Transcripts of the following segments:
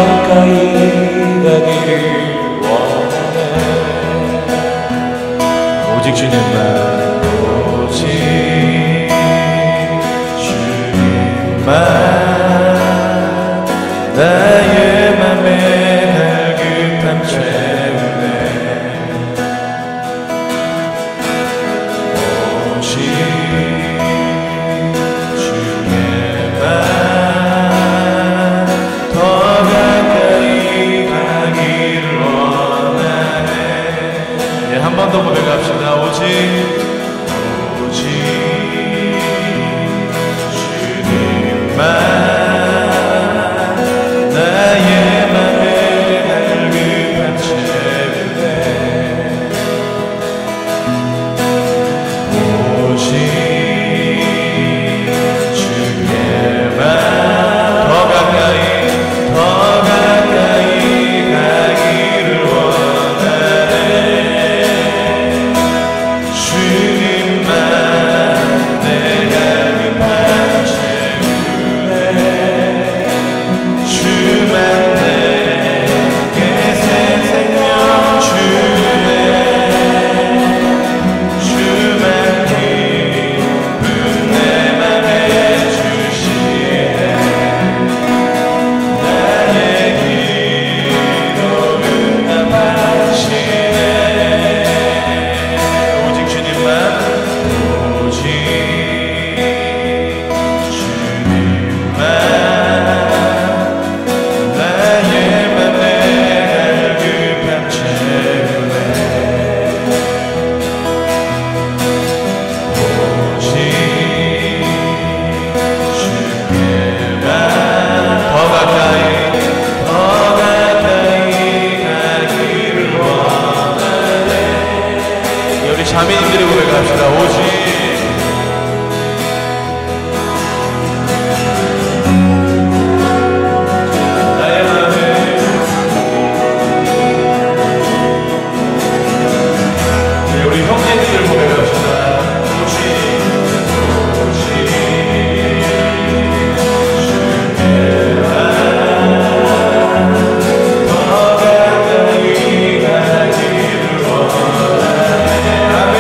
가까이 가기를 원하네. 오직 주님만, 오직 주님만 나의 맘에 달급함 채우네. 오직 주님만 더 가까이 가기를 원하네. 예, 한 번 더 고백합시다. 오직 주님만 나의 맘에 달급함 채우네. 오직 주님만 더 가까이 가기를 원하네. 주님만 내 갈급함 채우네. 주만 내게 새 생명 주네. 주만 기쁜 내 맘에 주시네. 나의 기도 응답하시네. 오직 주님만, 오직 주님만 나의 맘에 갈급함 채우네. 오직 주님만 더 가까이 가기를 원하네. 우리 자매님들이 고백합시다. 오직 나의 맘에 우리 형제님들 고백합시다. 오직 주님만 더 가까이 가기를 원하네. 아멘.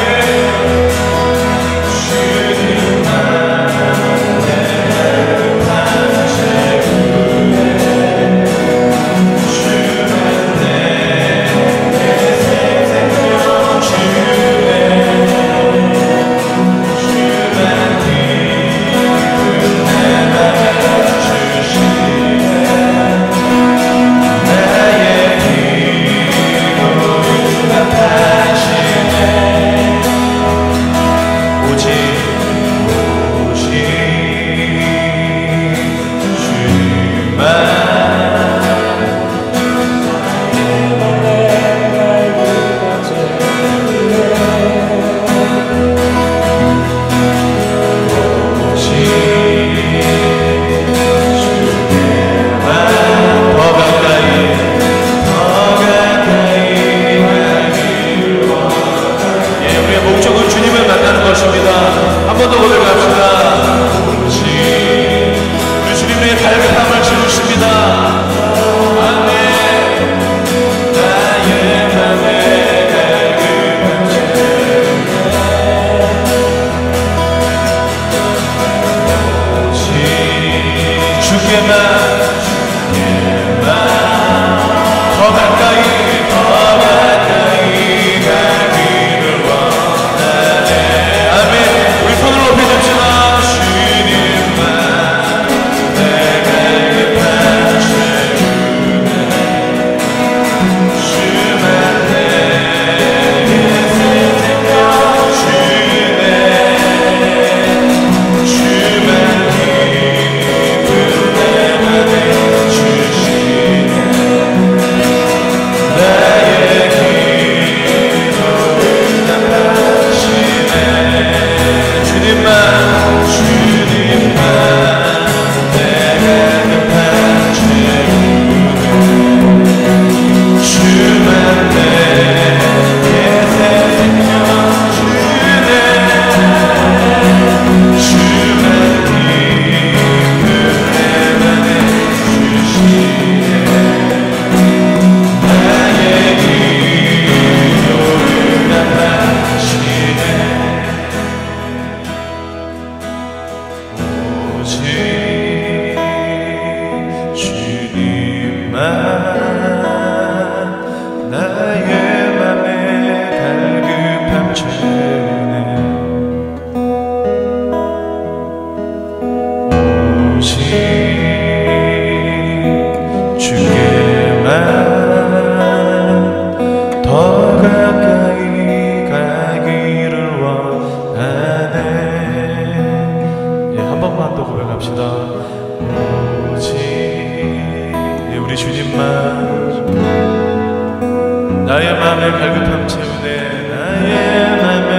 맘의 갈급함 채우네 나의 맘의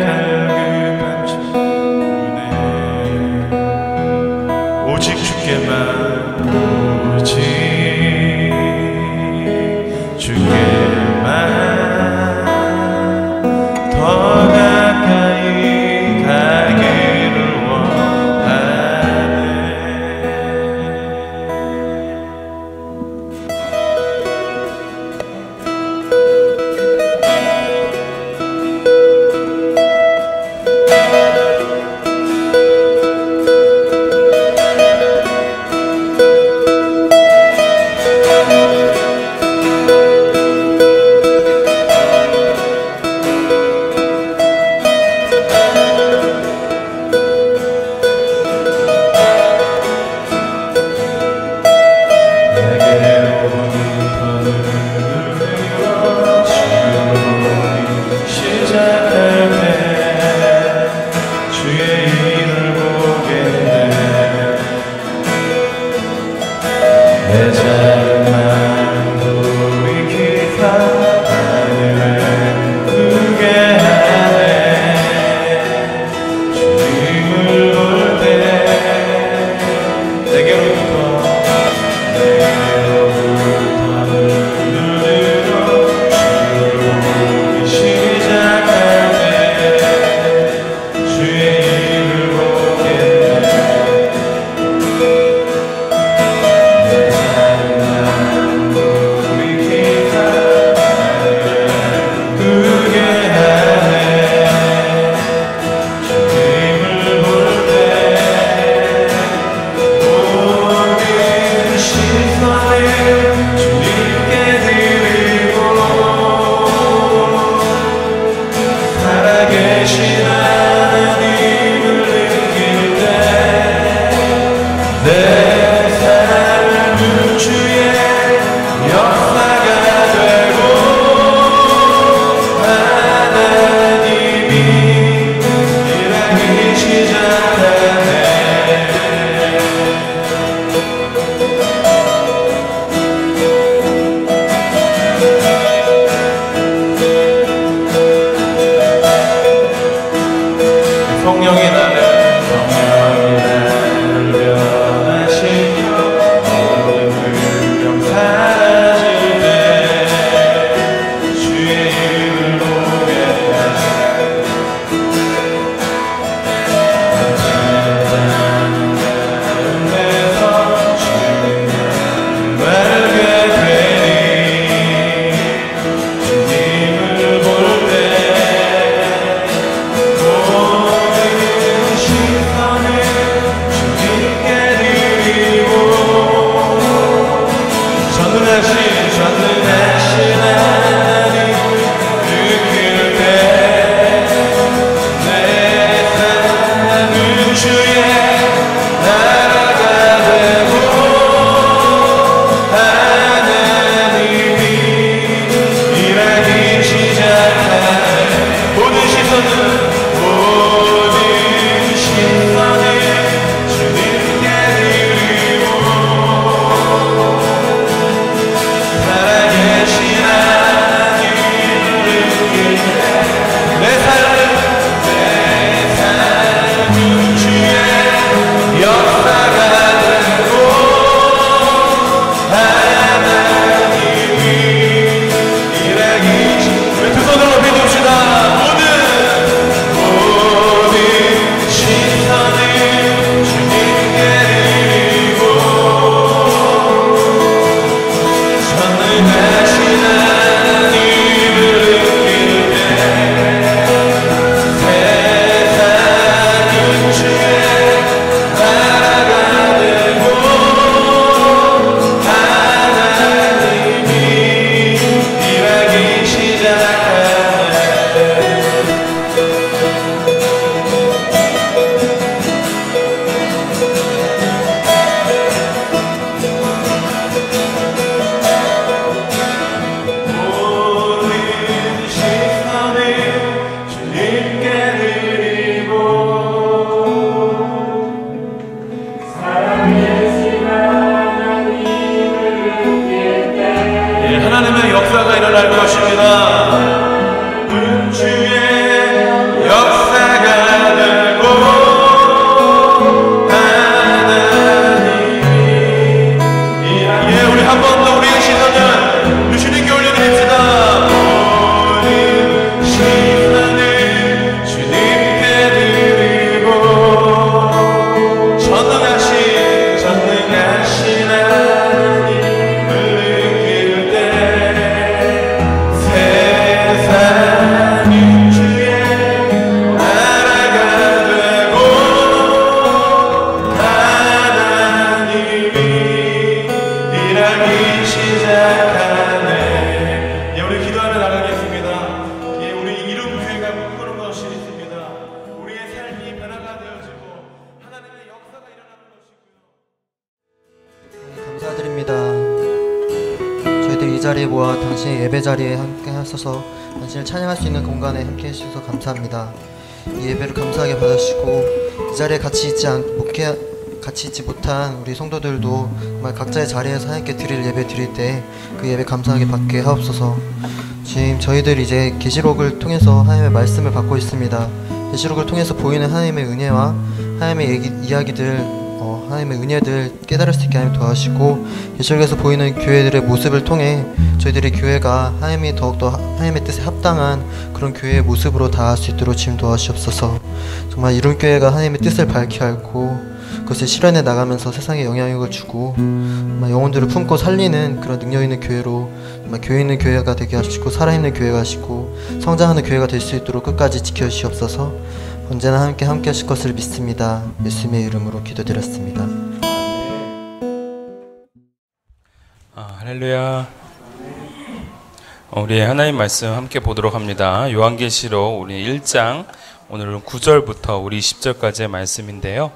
갈급함 채우네 오직 주께만 오직 주께만 더 가까이 가기를 원하네 내 작은 마음도 익히다 하늘을 크게 하네 주님을 볼 때 내게로부터 눈으로 주를 보기 시작할 때 주의 일을 보겠네 내 삶은 주의 역사가 되고 하나님이 일하기 시작하네 성령이 나를 주님을 볼 때 모든 이 자리에 모아 당신의 예배 자리에 함께 하셔서 당신을 찬양할 수 있는 공간에 함께 해주셔서 감사합니다. 이 예배를 감사하게 받으시고 이 자리에 같이 있지 못한 우리 성도들도 정말 각자의 자리에서 하나님께 드릴 예배 드릴 때 그 예배 감사하게 받게 하옵소서. 지금 저희들 이제 계시록을 통해서 하나님의 말씀을 받고 있습니다. 계시록을 통해서 보이는 하나님의 은혜와 하나님의 이야기들, 하나님의 은혜들 깨달을 수 있게 하나님 도와주시고, 계시록에서 보이는 교회들의 모습을 통해 저희들의 교회가 하나님이 더욱더 하나님의 뜻에 합당한 그런 교회의 모습으로 다할 수 있도록 주님 도와주시옵소서. 정말 이룬 교회가 하나님의 뜻을 밝히 알고 그것을 실현해 나가면서 세상에 영향력을 주고 영혼들을 품고 살리는 그런 능력 있는 교회로, 교회 있는 교회가 되게 하시고 살아있는 교회가 하시고 성장하는 교회가 될 수 있도록 끝까지 지켜주시옵소서. 언제나 함께 하실 것을 믿습니다. 예수님의 이름으로 기도드렸습니다. 할렐루야. 우리 하나님 말씀 함께 보도록 합니다. 요한계시록 우리 1장 오늘은 9절부터 우리 10절까지의 말씀인데요.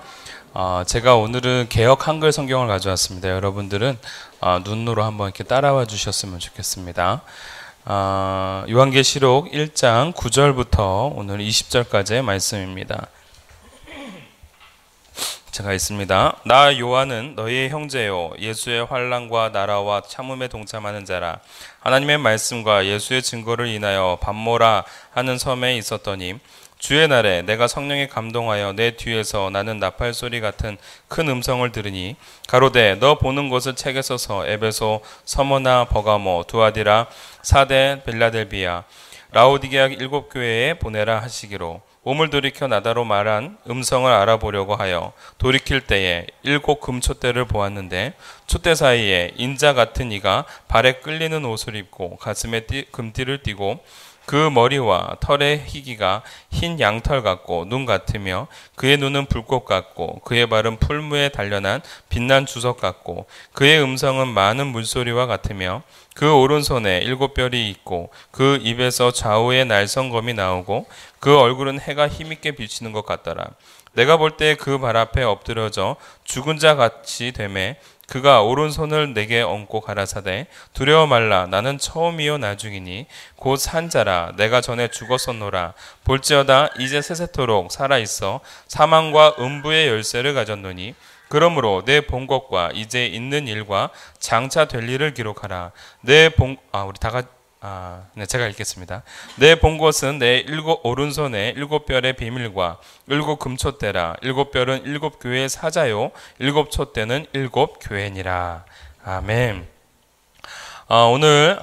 제가 오늘은 개역 한글 성경을 가져왔습니다. 여러분들은 눈으로 한번 이렇게 따라와 주셨으면 좋겠습니다. 요한계시록 1장 9절부터 오늘 20절까지의 말씀입니다. 제가 있습니다. 나 요한은 너희의 형제요 예수의 환난과 나라와 참음에 동참하는 자라. 하나님의 말씀과 예수의 증거를 인하여 밤모라 하는 섬에 있었더니 주의 날에 내가 성령에 감동하여 내 뒤에서 나는 나팔 소리 같은 큰 음성을 들으니 가로되 너 보는 것을 책에 써서 에베소, 서머나, 버가모, 두아디라, 사데, 빌라델비아, 라오디게아 7교회에 보내라 하시기로 몸을 돌이켜 나다로 말한 음성을 알아보려고 하여 돌이킬 때에 7 금촛대를 보았는데 촛대 사이에 인자 같은 이가 발에 끌리는 옷을 입고 가슴에 금띠를 띠고 그 머리와 털의 희기가 흰 양털 같고 눈 같으며 그의 눈은 불꽃 같고 그의 발은 풀무에 단련한 빛난 주석 같고 그의 음성은 많은 물소리와 같으며 그 오른손에 7별이 있고 그 입에서 좌우에 날성검이 나오고 그 얼굴은 해가 힘있게 비치는 것 같더라. 내가 볼 때 그 발 앞에 엎드려져 죽은 자 같이 되매 그가 오른손을 내게 얹고 가라사대 두려워 말라. 나는 처음이요 나중이니 곧 산 자라. 내가 전에 죽었었노라. 볼지어다 이제 세세토록 살아있어 사망과 음부의 열쇠를 가졌노니 그러므로 내 본 것과 이제 있는 일과 장차 될 일을 기록하라. 제가 읽겠습니다. 내 본 것은 내 오른손에 7별의 비밀과 7 금촛대라. 7별은 7교회의 사자요 7 촛대는 7 교회니라. 아멘. 오늘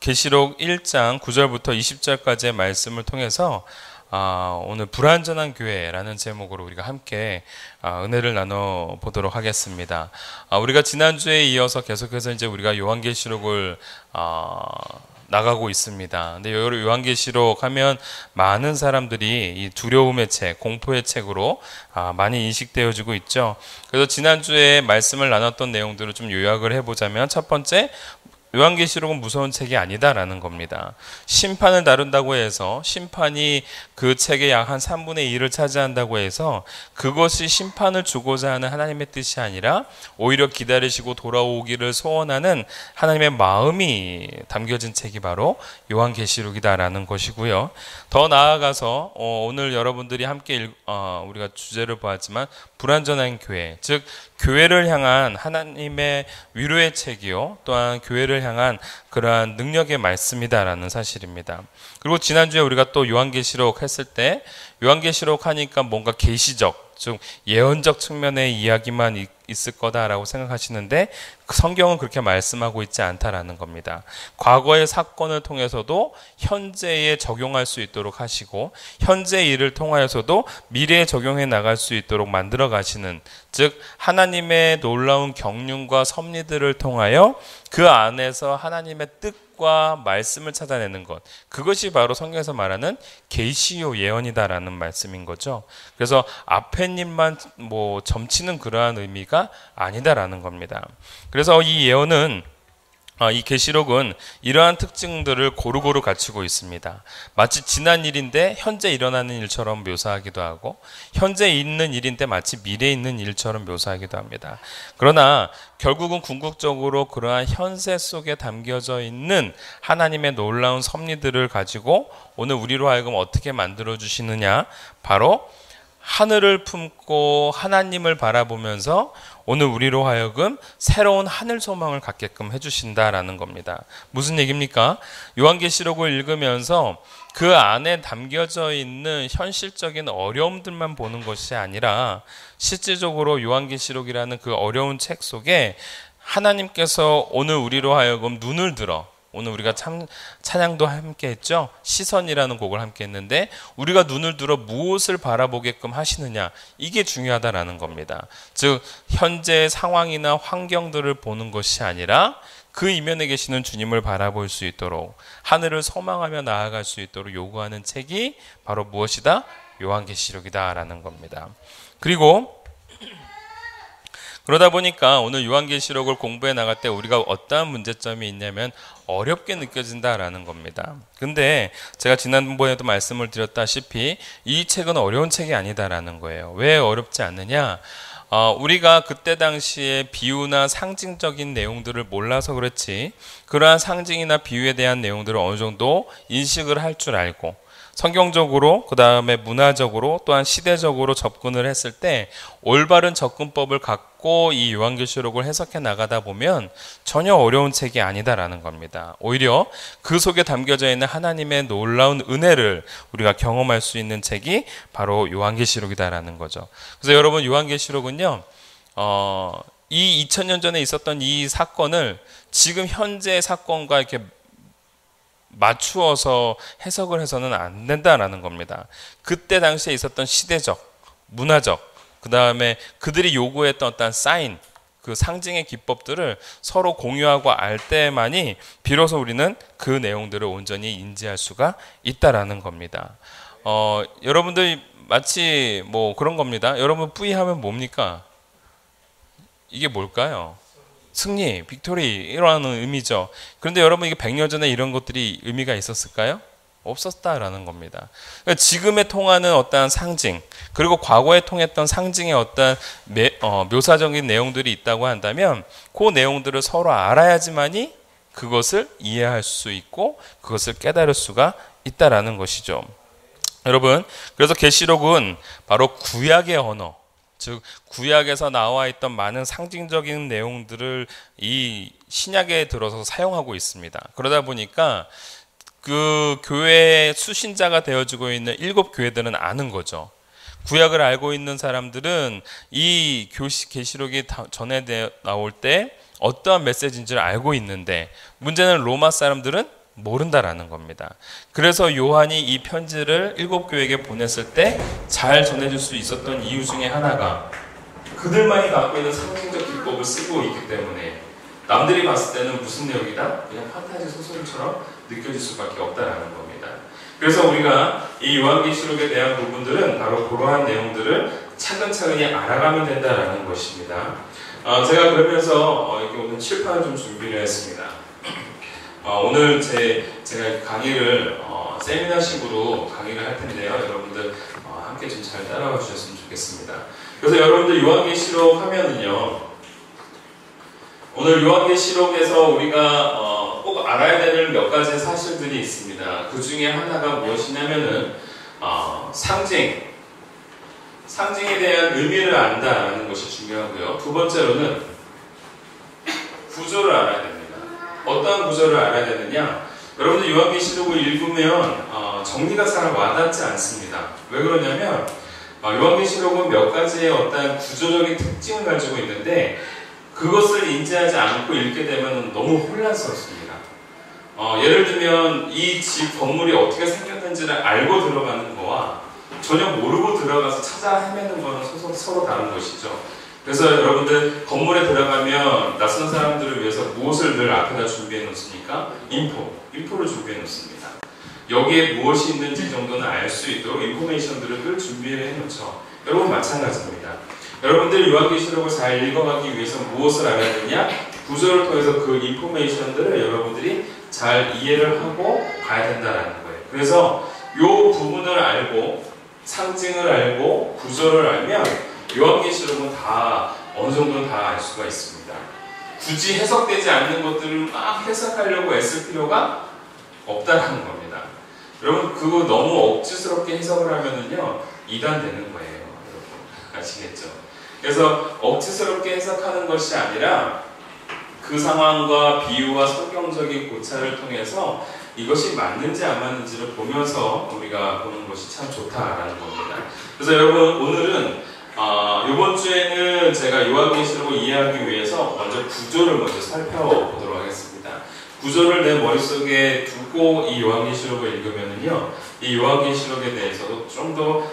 계시록 1장 9절부터 20절까지의 말씀을 통해서 오늘 불완전한 교회라는 제목으로 우리가 함께 은혜를 나눠 보도록 하겠습니다. 우리가 지난주에 이어서 계속해서 이제 우리가 요한계시록을 나가고 있습니다. 근데 요한계시록 하면 많은 사람들이 이 두려움의 책, 공포의 책으로 많이 인식되어지고 있죠. 그래서 지난주에 말씀을 나눴던 내용들을 좀 요약을 해보자면 첫 번째, 요한계시록은 무서운 책이 아니다라는 겁니다. 심판을 다룬다고 해서 심판이 그 책의 약 한 3분의 2를 차지한다고 해서 그것이 심판을 주고자 하는 하나님의 뜻이 아니라 오히려 기다리시고 돌아오기를 소원하는 하나님의 마음이 담겨진 책이 바로 요한계시록이다라는 것이고요. 더 나아가서 오늘 여러분들이 함께 우리가 주제를 보았지만 불완전한 교회, 즉 교회를 향한 하나님의 위로의 책이요 또한 교회를 향한 그러한 능력의 말씀이다라는 사실입니다. 그리고 지난주에 우리가 또 요한계시록 했을 때 요한계시록 하니까 뭔가 계시적, 즉 예언적 측면의 이야기만 있을 거다라고 생각하시는데 그 성경은 그렇게 말씀하고 있지 않다라는 겁니다. 과거의 사건을 통해서도 현재에 적용할 수 있도록 하시고 현재 일을 통하여서도 미래에 적용해 나갈 수 있도록 만들어 가시는, 즉 하나님의 놀라운 경륜과 섭리들을 통하여 그 안에서 하나님의 뜻과 말씀을 찾아내는 것, 그것이 바로 성경에서 말하는 계시요 예언이다라는 말씀인 거죠. 그래서 앞에님만 점치는 그러한 의미가 아니다라는 겁니다. 그래서 이 예언은 이 계시록은 이러한 특징들을 고루고루 갖추고 있습니다. 마치 지난 일인데 현재 일어나는 일처럼 묘사하기도 하고 현재 있는 일인데 마치 미래에 있는 일처럼 묘사하기도 합니다. 그러나 결국은 궁극적으로 그러한 현세 속에 담겨져 있는 하나님의 놀라운 섭리들을 가지고 오늘 우리로 하여금 어떻게 만들어 주시느냐, 바로 하늘을 품고 하나님을 바라보면서 오늘 우리로 하여금 새로운 하늘 소망을 갖게끔 해주신다라는 겁니다. 무슨 얘기입니까? 요한계시록을 읽으면서 그 안에 담겨져 있는 현실적인 어려움들만 보는 것이 아니라 실질적으로 요한계시록이라는 그 어려운 책 속에 하나님께서 오늘 우리로 하여금 눈을 들어, 오늘 우리가 찬양도 함께 했죠. 시선이라는 곡을 함께 했는데 우리가 눈을 들어 무엇을 바라보게끔 하시느냐, 이게 중요하다라는 겁니다. 즉 현재의 상황이나 환경들을 보는 것이 아니라 그 이면에 계시는 주님을 바라볼 수 있도록, 하늘을 소망하며 나아갈 수 있도록 요구하는 책이 바로 무엇이다? 요한계시록이다라는 겁니다. 그리고 그러다 보니까 오늘 요한계시록을 공부해 나갈 때 우리가 어떠한 문제점이 있냐면 어렵게 느껴진다라는 겁니다. 근데 제가 지난번에도 말씀을 드렸다시피 이 책은 어려운 책이 아니다라는 거예요. 왜 어렵지 않느냐? 우리가 그때 당시에 비유나 상징적인 내용들을 몰라서 그렇지, 그러한 상징이나 비유에 대한 내용들을 어느 정도 인식을 할 줄 알고 성경적으로, 그 다음에 문화적으로, 또한 시대적으로 접근을 했을 때 올바른 접근법을 갖고 이 요한계시록을 해석해 나가다 보면 전혀 어려운 책이 아니다라는 겁니다. 오히려 그 속에 담겨져 있는 하나님의 놀라운 은혜를 우리가 경험할 수 있는 책이 바로 요한계시록이다라는 거죠. 그래서 여러분, 요한계시록은요, 이 2000년 전에 있었던 이 사건을 지금 현재의 사건과 이렇게 맞추어서 해석을 해서는 안 된다라는 겁니다. 그때 당시에 있었던 시대적, 문화적, 그 다음에 그들이 요구했던 어떤 사인, 그 상징의 기법들을 서로 공유하고 알 때만이 비로소 우리는 그 내용들을 온전히 인지할 수가 있다라는 겁니다. 여러분들 마치 뭐 그런 겁니다. 여러분 뿌이하면 뭡니까? 이게 뭘까요? 승리, 빅토리, 이라는 의미죠. 그런데 여러분, 이게 100년 전에 이런 것들이 의미가 있었을까요? 없었다라는 겁니다. 그러니까 지금에 통하는 어떠한 상징, 그리고 과거에 통했던 상징의 어떠한 묘사적인 내용들이 있다고 한다면 그 내용들을 서로 알아야지만이 그것을 이해할 수 있고 그것을 깨달을 수가 있다라는 것이죠. 여러분, 그래서 계시록은 바로 구약의 언어, 즉 구약에서 나와 있던 많은 상징적인 내용들을 이 신약에 들어서 사용하고 있습니다. 그러다 보니까 그 교회의 수신자가 되어지고 있는 7 교회들은 아는 거죠. 구약을 알고 있는 사람들은 이 계시록이 전에 나올 때 어떠한 메시지인지를 알고 있는데, 문제는 로마 사람들은 모른다라는 겁니다. 그래서 요한이 이 편지를 7 교회에게 보냈을 때 잘 전해줄 수 있었던 이유 중에 하나가 그들만이 갖고 있는 상징적 기법을 쓰고 있기 때문에 남들이 봤을 때는 무슨 내용이다? 그냥 판타지 소설처럼 느껴질 수밖에 없다라는 겁니다. 그래서 우리가 이 요한계시록에 대한 부분들은 바로 그러한 내용들을 차근차근히 알아가면 된다라는 것입니다. 제가 그러면서 이렇게 오늘 칠판을 좀 준비를 했습니다. 오늘 제가 강의를 세미나식으로 강의를 할 텐데요. 여러분들 함께 좀 잘 따라와 주셨으면 좋겠습니다. 그래서 여러분들 요한계시록 하면은요, 오늘 요한계시록에서 우리가 꼭 알아야 되는 몇 가지 사실들이 있습니다. 그 중에 하나가 무엇이냐면은 상징에 대한 의미를 안다라는 것이 중요하고요. 두 번째로는 구조를 알아야 됩니다. 어떠한 구조를 알아야 되느냐? 여러분들 요한계시록을 읽으면 정리가 잘 와닿지 않습니다. 왜 그러냐면 요한계시록은 몇 가지의 어떤 구조적인 특징을 가지고 있는데 그것을 인지하지 않고 읽게 되면 너무 혼란스럽습니다. 예를 들면 이 집 건물이 어떻게 생겼는지를 알고 들어가는 거와 전혀 모르고 들어가서 찾아 헤매는 거는 서로 다른 것이죠. 그래서 여러분들 건물에 들어가면 낯선 사람들을 위해서 무엇을 늘 앞에다 준비해 놓습니까? 인포를 준비해 놓습니다. 여기에 무엇이 있는지 정도는 알 수 있도록 인포메이션들을 늘 준비해 놓죠. 여러분 마찬가지입니다. 여러분들 요한계시록을 잘 읽어가기 위해서 무엇을 알아야 되냐? 구조를 통해서 그 인포메이션들을 여러분들이 잘 이해를 하고 가야 된다는 거예요. 그래서 이 부분을 알고 상징을 알고 구조를 알면 요한계시록은 다 어느 정도는 다 알 수가 있습니다. 굳이 해석되지 않는 것들을 막 해석하려고 애쓸 필요가 없다는 겁니다. 여러분 그거 너무 억지스럽게 해석을 하면은요 이단되는 거예요. 여러분 아시겠죠? 그래서 억지스럽게 해석하는 것이 아니라 그 상황과 비유와 성경적인 고찰을 통해서 이것이 맞는지 안 맞는지를 보면서 우리가 보는 것이 참 좋다라는 겁니다. 그래서 여러분 오늘은 이번 주에는 제가 요한계시록을 이해하기 위해서 먼저 구조를 먼저 살펴보도록 하겠습니다. 구조를 내 머릿속에 두고 이 요한계시록을 읽으면은요, 이 요한계시록에 대해서도 좀 더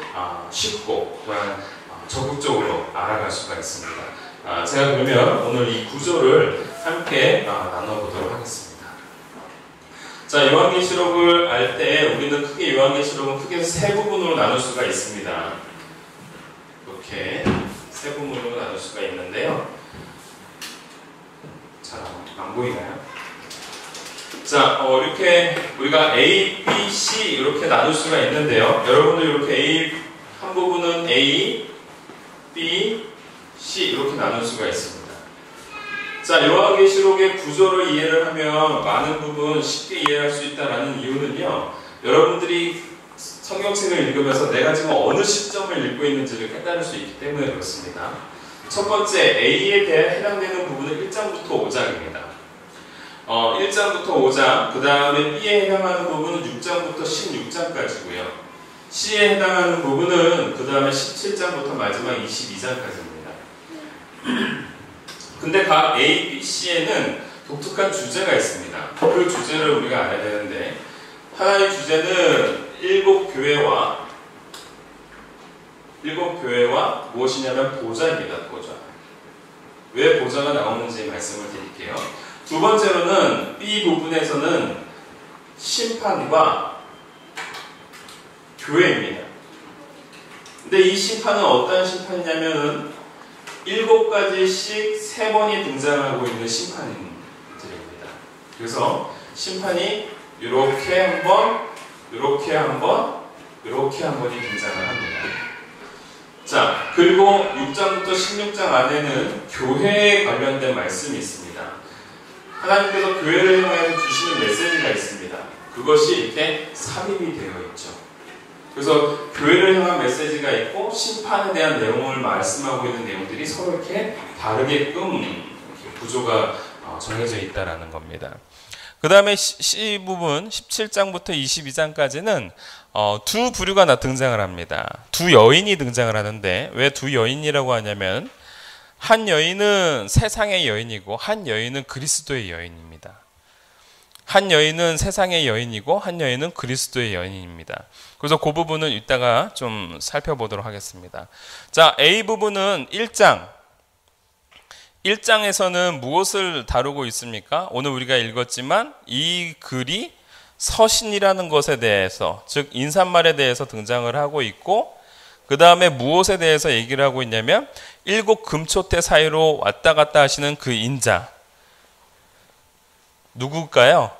쉽고 또한 적극적으로 알아갈 수가 있습니다. 제가 그러면 오늘 이 구조를 함께 나눠보도록 하겠습니다. 자, 요한계시록을 알 때 우리는 크게 요한계시록은 크게 세 부분으로 나눌 수가 있습니다. 이렇게 세 부분으로 나눌 수가 있는데요. 잘 안 보이나요? 자, 이렇게 우리가 A, B, C 이렇게 나눌 수가 있는데요. 여러분들 이렇게 A 한 부분은 A, B, C 이렇게 나눌 수가 있습니다. 자, 요한계시록의 구조를 이해를 하면 많은 부분 쉽게 이해할 수 있다는 이유는요. 여러분들이 성경책을 읽으면서 내가 지금 어느 시점을 읽고 있는지를 깨달을 수 있기 때문에 그렇습니다. 첫 번째 A에 대해 해당되는 부분은 1장부터 5장입니다. 1장부터 5장, 그 다음에 B에 해당하는 부분은 6장부터 16장까지고요. C에 해당하는 부분은 그 다음에 17장부터 마지막 22장까지입니다. 근데 각 A, B, C에는 독특한 주제가 있습니다. 그 주제를 우리가 알아야 되는데 하나의 주제는 일곱 교회와 무엇이냐면 보좌입니다. 보좌. 왜 보좌가 나오는지 말씀을 드릴게요. 두 번째로는 B 부분에서는 심판과 교회입니다. 근데 이 심판은 어떤 심판이냐면은 7가지씩 3번이 등장하고 있는 심판들입니다. 그래서 심판이 이렇게 한 번, 이렇게 한 번, 이렇게 한 번이 등장을 합니다. 자, 그리고 6장부터 16장 안에는 교회에 관련된 말씀이 있습니다. 하나님께서 교회를 향해서 주시는 메시지가 있습니다. 그것이 이렇게 삽입이 되어 있죠. 그래서 교회를 향한 메시지가 있고 심판에 대한 내용을 말씀하고 있는 내용들이 서로 이렇게 다르게끔 이렇게 구조가 정해져 있다라는 겁니다. 그 다음에 C 부분 17장부터 22장까지는 두 부류가 등장을 합니다. 두 여인이 등장을 하는데 왜 두 여인이라고 하냐면 한 여인은 세상의 여인이고 한 여인은 그리스도의 여인입니다. 한 여인은 세상의 여인이고 한 여인은 그리스도의 여인입니다. 그래서 그 부분은 이따가 좀 살펴보도록 하겠습니다. 자, A 부분은 1장에서는 무엇을 다루고 있습니까? 오늘 우리가 읽었지만 이 글이 서신이라는 것에 대해서, 즉 인사말에 대해서 등장을 하고 있고 그 다음에 무엇에 대해서 얘기를 하고 있냐면 7 금초대 사이로 왔다 갔다 하시는 그 인자 누굴까요?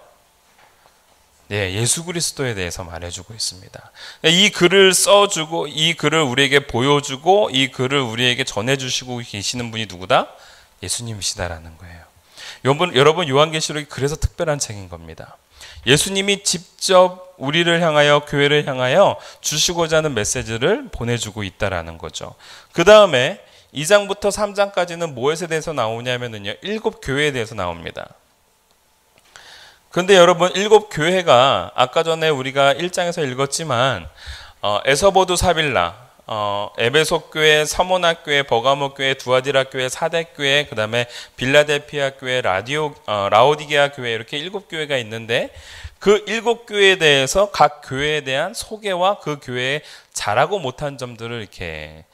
네, 예수 그리스도에 대해서 말해주고 있습니다. 이 글을 써주고 이 글을 우리에게 보여주고 이 글을 우리에게 전해주시고 계시는 분이 누구다? 예수님이시다라는 거예요. 여러분 요한계시록이 그래서 특별한 책인 겁니다. 예수님이 직접 우리를 향하여 교회를 향하여 주시고자 하는 메시지를 보내주고 있다라는 거죠. 그 다음에 2장부터 3장까지는 무엇에 대해서 나오냐면요 7 교회에 대해서 나옵니다. 그런데 여러분 7 교회가 아까 전에 우리가 1장에서 읽었지만 에서보두 사빌라, 에베소 교회, 서모나 교회, 버가모 교회, 두아디라 교회, 사대 교회, 그 다음에 빌라델피아 교회, 라오디게아 교회 이렇게 7 교회가 있는데 그 7 교회에 대해서 각 교회에 대한 소개와 그 교회에 잘하고 못한 점들을 이렇게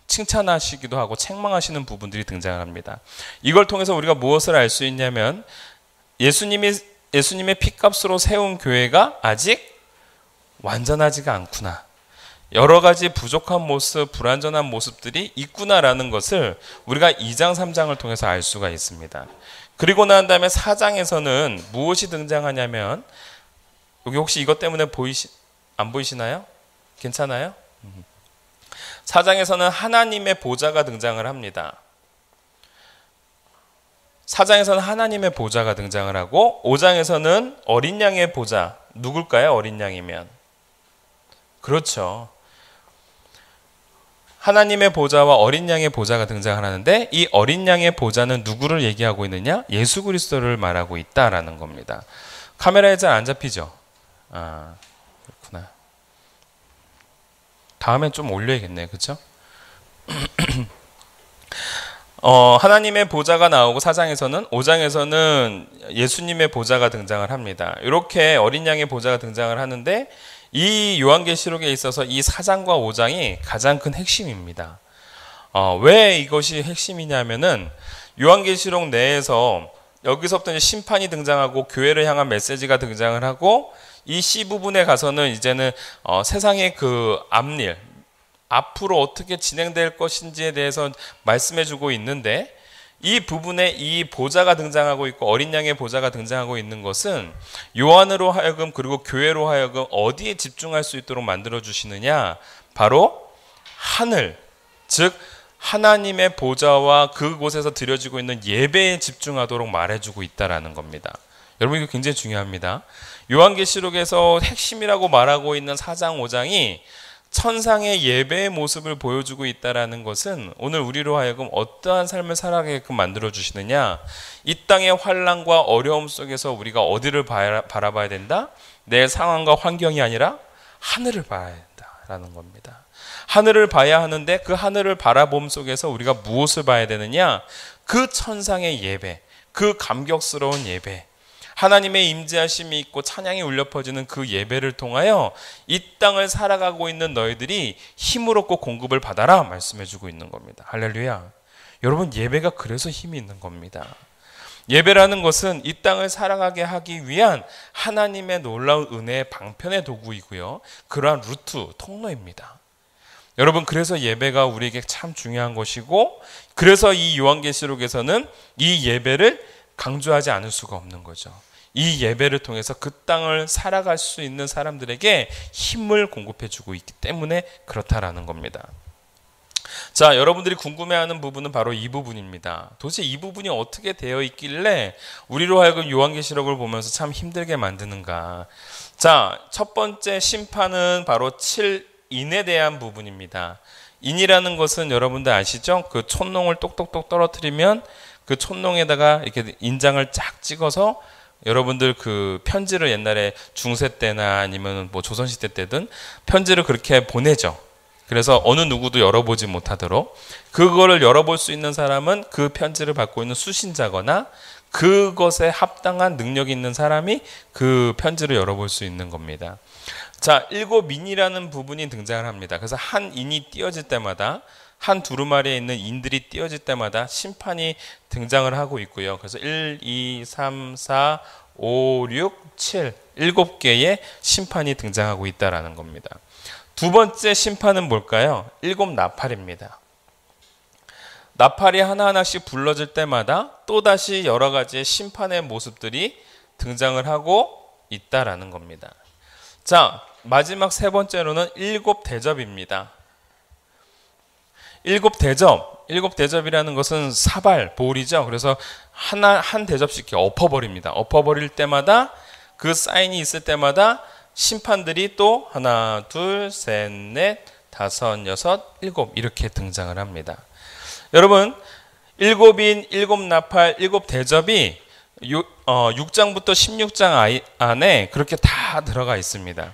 칭찬하시기도 하고 책망하시는 부분들이 등장합니다. 이걸 통해서 우리가 무엇을 알 수 있냐면 예수님의 피값으로 세운 교회가 아직 완전하지가 않구나. 여러 가지 부족한 모습, 불완전한 모습들이 있구나라는 것을 우리가 2장, 3장을 통해서 알 수가 있습니다. 그리고 난 다음에 4장에서는 무엇이 등장하냐면, 여기 혹시 이것 때문에 안 보이시나요? 괜찮아요? 4장에서는 하나님의 보좌가 등장을 합니다. 4장에서는 하나님의 보좌가 등장을 하고 5장에서는 어린 양의 보좌. 누굴까요? 어린 양이면. 그렇죠. 하나님의 보좌와 어린 양의 보좌가 등장을 하는데 이 어린 양의 보좌는 누구를 얘기하고 있느냐? 예수 그리스도를 말하고 있다라는 겁니다. 카메라에 잘 안 잡히죠? 아, 그렇구나. 다음엔 좀 올려야겠네요. 그렇죠? 하나님의 보좌가 나오고 4장에서는 5장에서는 예수님의 보좌가 등장을 합니다. 이렇게 어린 양의 보좌가 등장을 하는데 이 요한계시록에 있어서 이 4장과 5장이 가장 큰 핵심입니다. 왜 이것이 핵심이냐면은 요한계시록 내에서 여기서부터 이제 심판이 등장하고 교회를 향한 메시지가 등장을 하고 이 C 부분에 가서는 이제는 세상의 그 앞일, 앞으로 어떻게 진행될 것인지에 대해서 말씀해주고 있는데 이 부분에 이 보좌가 등장하고 있고 어린 양의 보좌가 등장하고 있는 것은 요한으로 하여금 그리고 교회로 하여금 어디에 집중할 수 있도록 만들어 주시느냐, 바로 하늘, 즉 하나님의 보좌와 그곳에서 드려지고 있는 예배에 집중하도록 말해주고 있다라는 겁니다. 여러분 이거 굉장히 중요합니다. 요한계시록에서 핵심이라고 말하고 있는 4장 5장이 천상의 예배의 모습을 보여주고 있다는 것은 오늘 우리로 하여금 어떠한 삶을 살아가게끔 만들어주시느냐, 이 땅의 환난과 어려움 속에서 우리가 어디를 바라봐야 된다? 내 상황과 환경이 아니라 하늘을 봐야 된다라는 겁니다. 하늘을 봐야 하는데 그 하늘을 바라봄 속에서 우리가 무엇을 봐야 되느냐? 그 천상의 예배, 그 감격스러운 예배, 하나님의 임재하심이 있고 찬양이 울려 퍼지는 그 예배를 통하여 이 땅을 살아가고 있는 너희들이 힘을 얻고 공급을 받아라 말씀해주고 있는 겁니다. 할렐루야. 여러분 예배가 그래서 힘이 있는 겁니다. 예배라는 것은 이 땅을 살아가게 하기 위한 하나님의 놀라운 은혜의 방편의 도구이고요, 그러한 루트, 통로입니다. 여러분 그래서 예배가 우리에게 참 중요한 것이고, 그래서 이 요한계시록에서는 이 예배를 강조하지 않을 수가 없는 거죠. 이 예배를 통해서 그 땅을 살아갈 수 있는 사람들에게 힘을 공급해주고 있기 때문에 그렇다라는 겁니다. 자, 여러분들이 궁금해하는 부분은 바로 이 부분입니다. 도대체 이 부분이 어떻게 되어 있길래 우리로 하여금 요한계시록을 보면서 참 힘들게 만드는가. 자, 첫 번째 심판은 바로 7인에 대한 부분입니다. 인이라는 것은 여러분들 아시죠? 그 촛농을 똑똑똑 떨어뜨리면 그 촛농에다가 이렇게 인장을 쫙 찍어서 여러분들 그 편지를 옛날에 중세 때나 아니면 뭐 조선시대 때든 편지를 그렇게 보내죠. 그래서 어느 누구도 열어보지 못하도록, 그거를 열어볼 수 있는 사람은 그 편지를 받고 있는 수신자거나 그것에 합당한 능력이 있는 사람이 그 편지를 열어볼 수 있는 겁니다. 자, 7인이라는 부분이 등장을 합니다. 그래서 한 인이 띄어질 때마다, 한 두루마리에 있는 인들이 띄어질 때마다 심판이 등장을 하고 있고요. 그래서 1, 2, 3, 4, 5, 6, 7, 7개의 심판이 등장하고 있다는 겁니다. 두 번째 심판은 뭘까요? 7 나팔입니다. 나팔이 하나하나씩 불러질 때마다 또다시 여러 가지의 심판의 모습들이 등장을 하고 있다라는 겁니다. 자, 마지막 세 번째로는 7 대접입니다. 7 대접, 7 대접이라는 것은 사발, 볼이죠. 그래서 한 대접씩 엎어버립니다. 엎어버릴 때마다 그 사인이 있을 때마다 심판들이 또 하나, 둘, 셋, 넷, 다섯, 여섯, 7 이렇게 등장을 합니다. 여러분 7인, 7 나팔, 7 대접이 6장부터 16장 안에 그렇게 다 들어가 있습니다.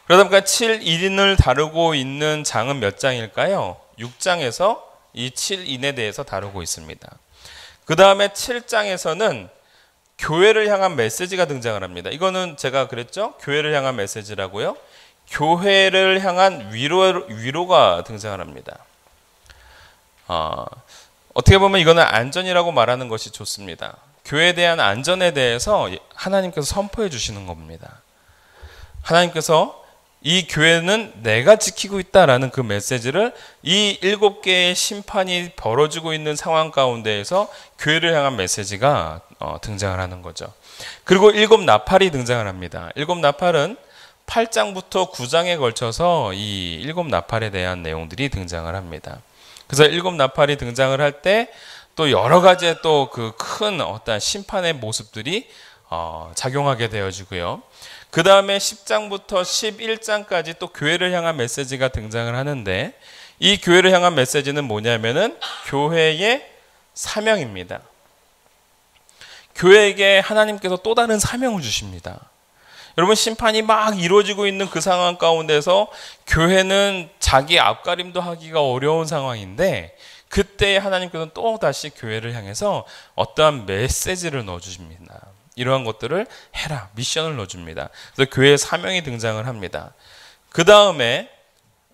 그러다 보니까 7인을 다루고 있는 장은 몇 장일까요? 6장에서 이 7인에 대해서 다루고 있습니다. 그 다음에 7장에서는 교회를 향한 메시지가 등장을 합니다. 이거는 제가 그랬죠? 교회를 향한 메시지라고요. 교회를 향한 위로가 등장을 합니다. 어떻게 보면 이거는 안전이라고 말하는 것이 좋습니다. 교회에 대한 안전에 대해서 하나님께서 선포해 주시는 겁니다. 하나님께서 이 교회는 내가 지키고 있다라는 그 메시지를 이 7개의 심판이 벌어지고 있는 상황 가운데에서 교회를 향한 메시지가 등장을 하는 거죠. 그리고 7 나팔이 등장을 합니다. 7 나팔은 8장부터 9장에 걸쳐서 이 7 나팔에 대한 내용들이 등장을 합니다. 그래서 7 나팔이 등장을 할 때 또 여러 가지의 또 그 큰 어떤 심판의 모습들이 작용하게 되어지고요. 그 다음에 10장부터 11장까지 또 교회를 향한 메시지가 등장을 하는데, 이 교회를 향한 메시지는 뭐냐면은 교회의 사명입니다. 교회에게 하나님께서 또 다른 사명을 주십니다. 여러분, 심판이 막 이루어지고 있는 그 상황 가운데서 교회는 자기 앞가림도 하기가 어려운 상황인데, 그때 하나님께서는 또 다시 교회를 향해서 어떠한 메시지를 넣어주십니다. 이러한 것들을 해라, 미션을 넣어줍니다. 그래서 교회의 사명이 등장을 합니다. 그 다음에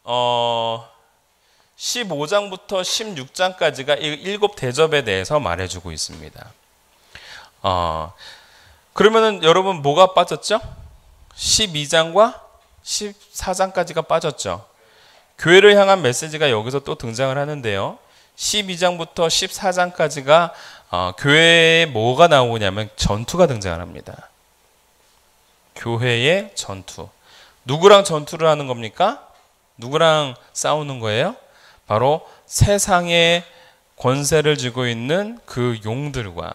15장부터 16장까지가 이 7 대접에 대해서 말해주고 있습니다. 그러면은 여러분 뭐가 빠졌죠? 12장과 14장까지가 빠졌죠. 교회를 향한 메시지가 여기서 또 등장을 하는데요. 12장부터 14장까지가 교회에 뭐가 나오냐면 전투가 등장을 합니다. 교회의 전투. 누구랑 전투를 하는 겁니까? 누구랑 싸우는 거예요? 바로 세상의 권세를 쥐고 있는 그 용들과,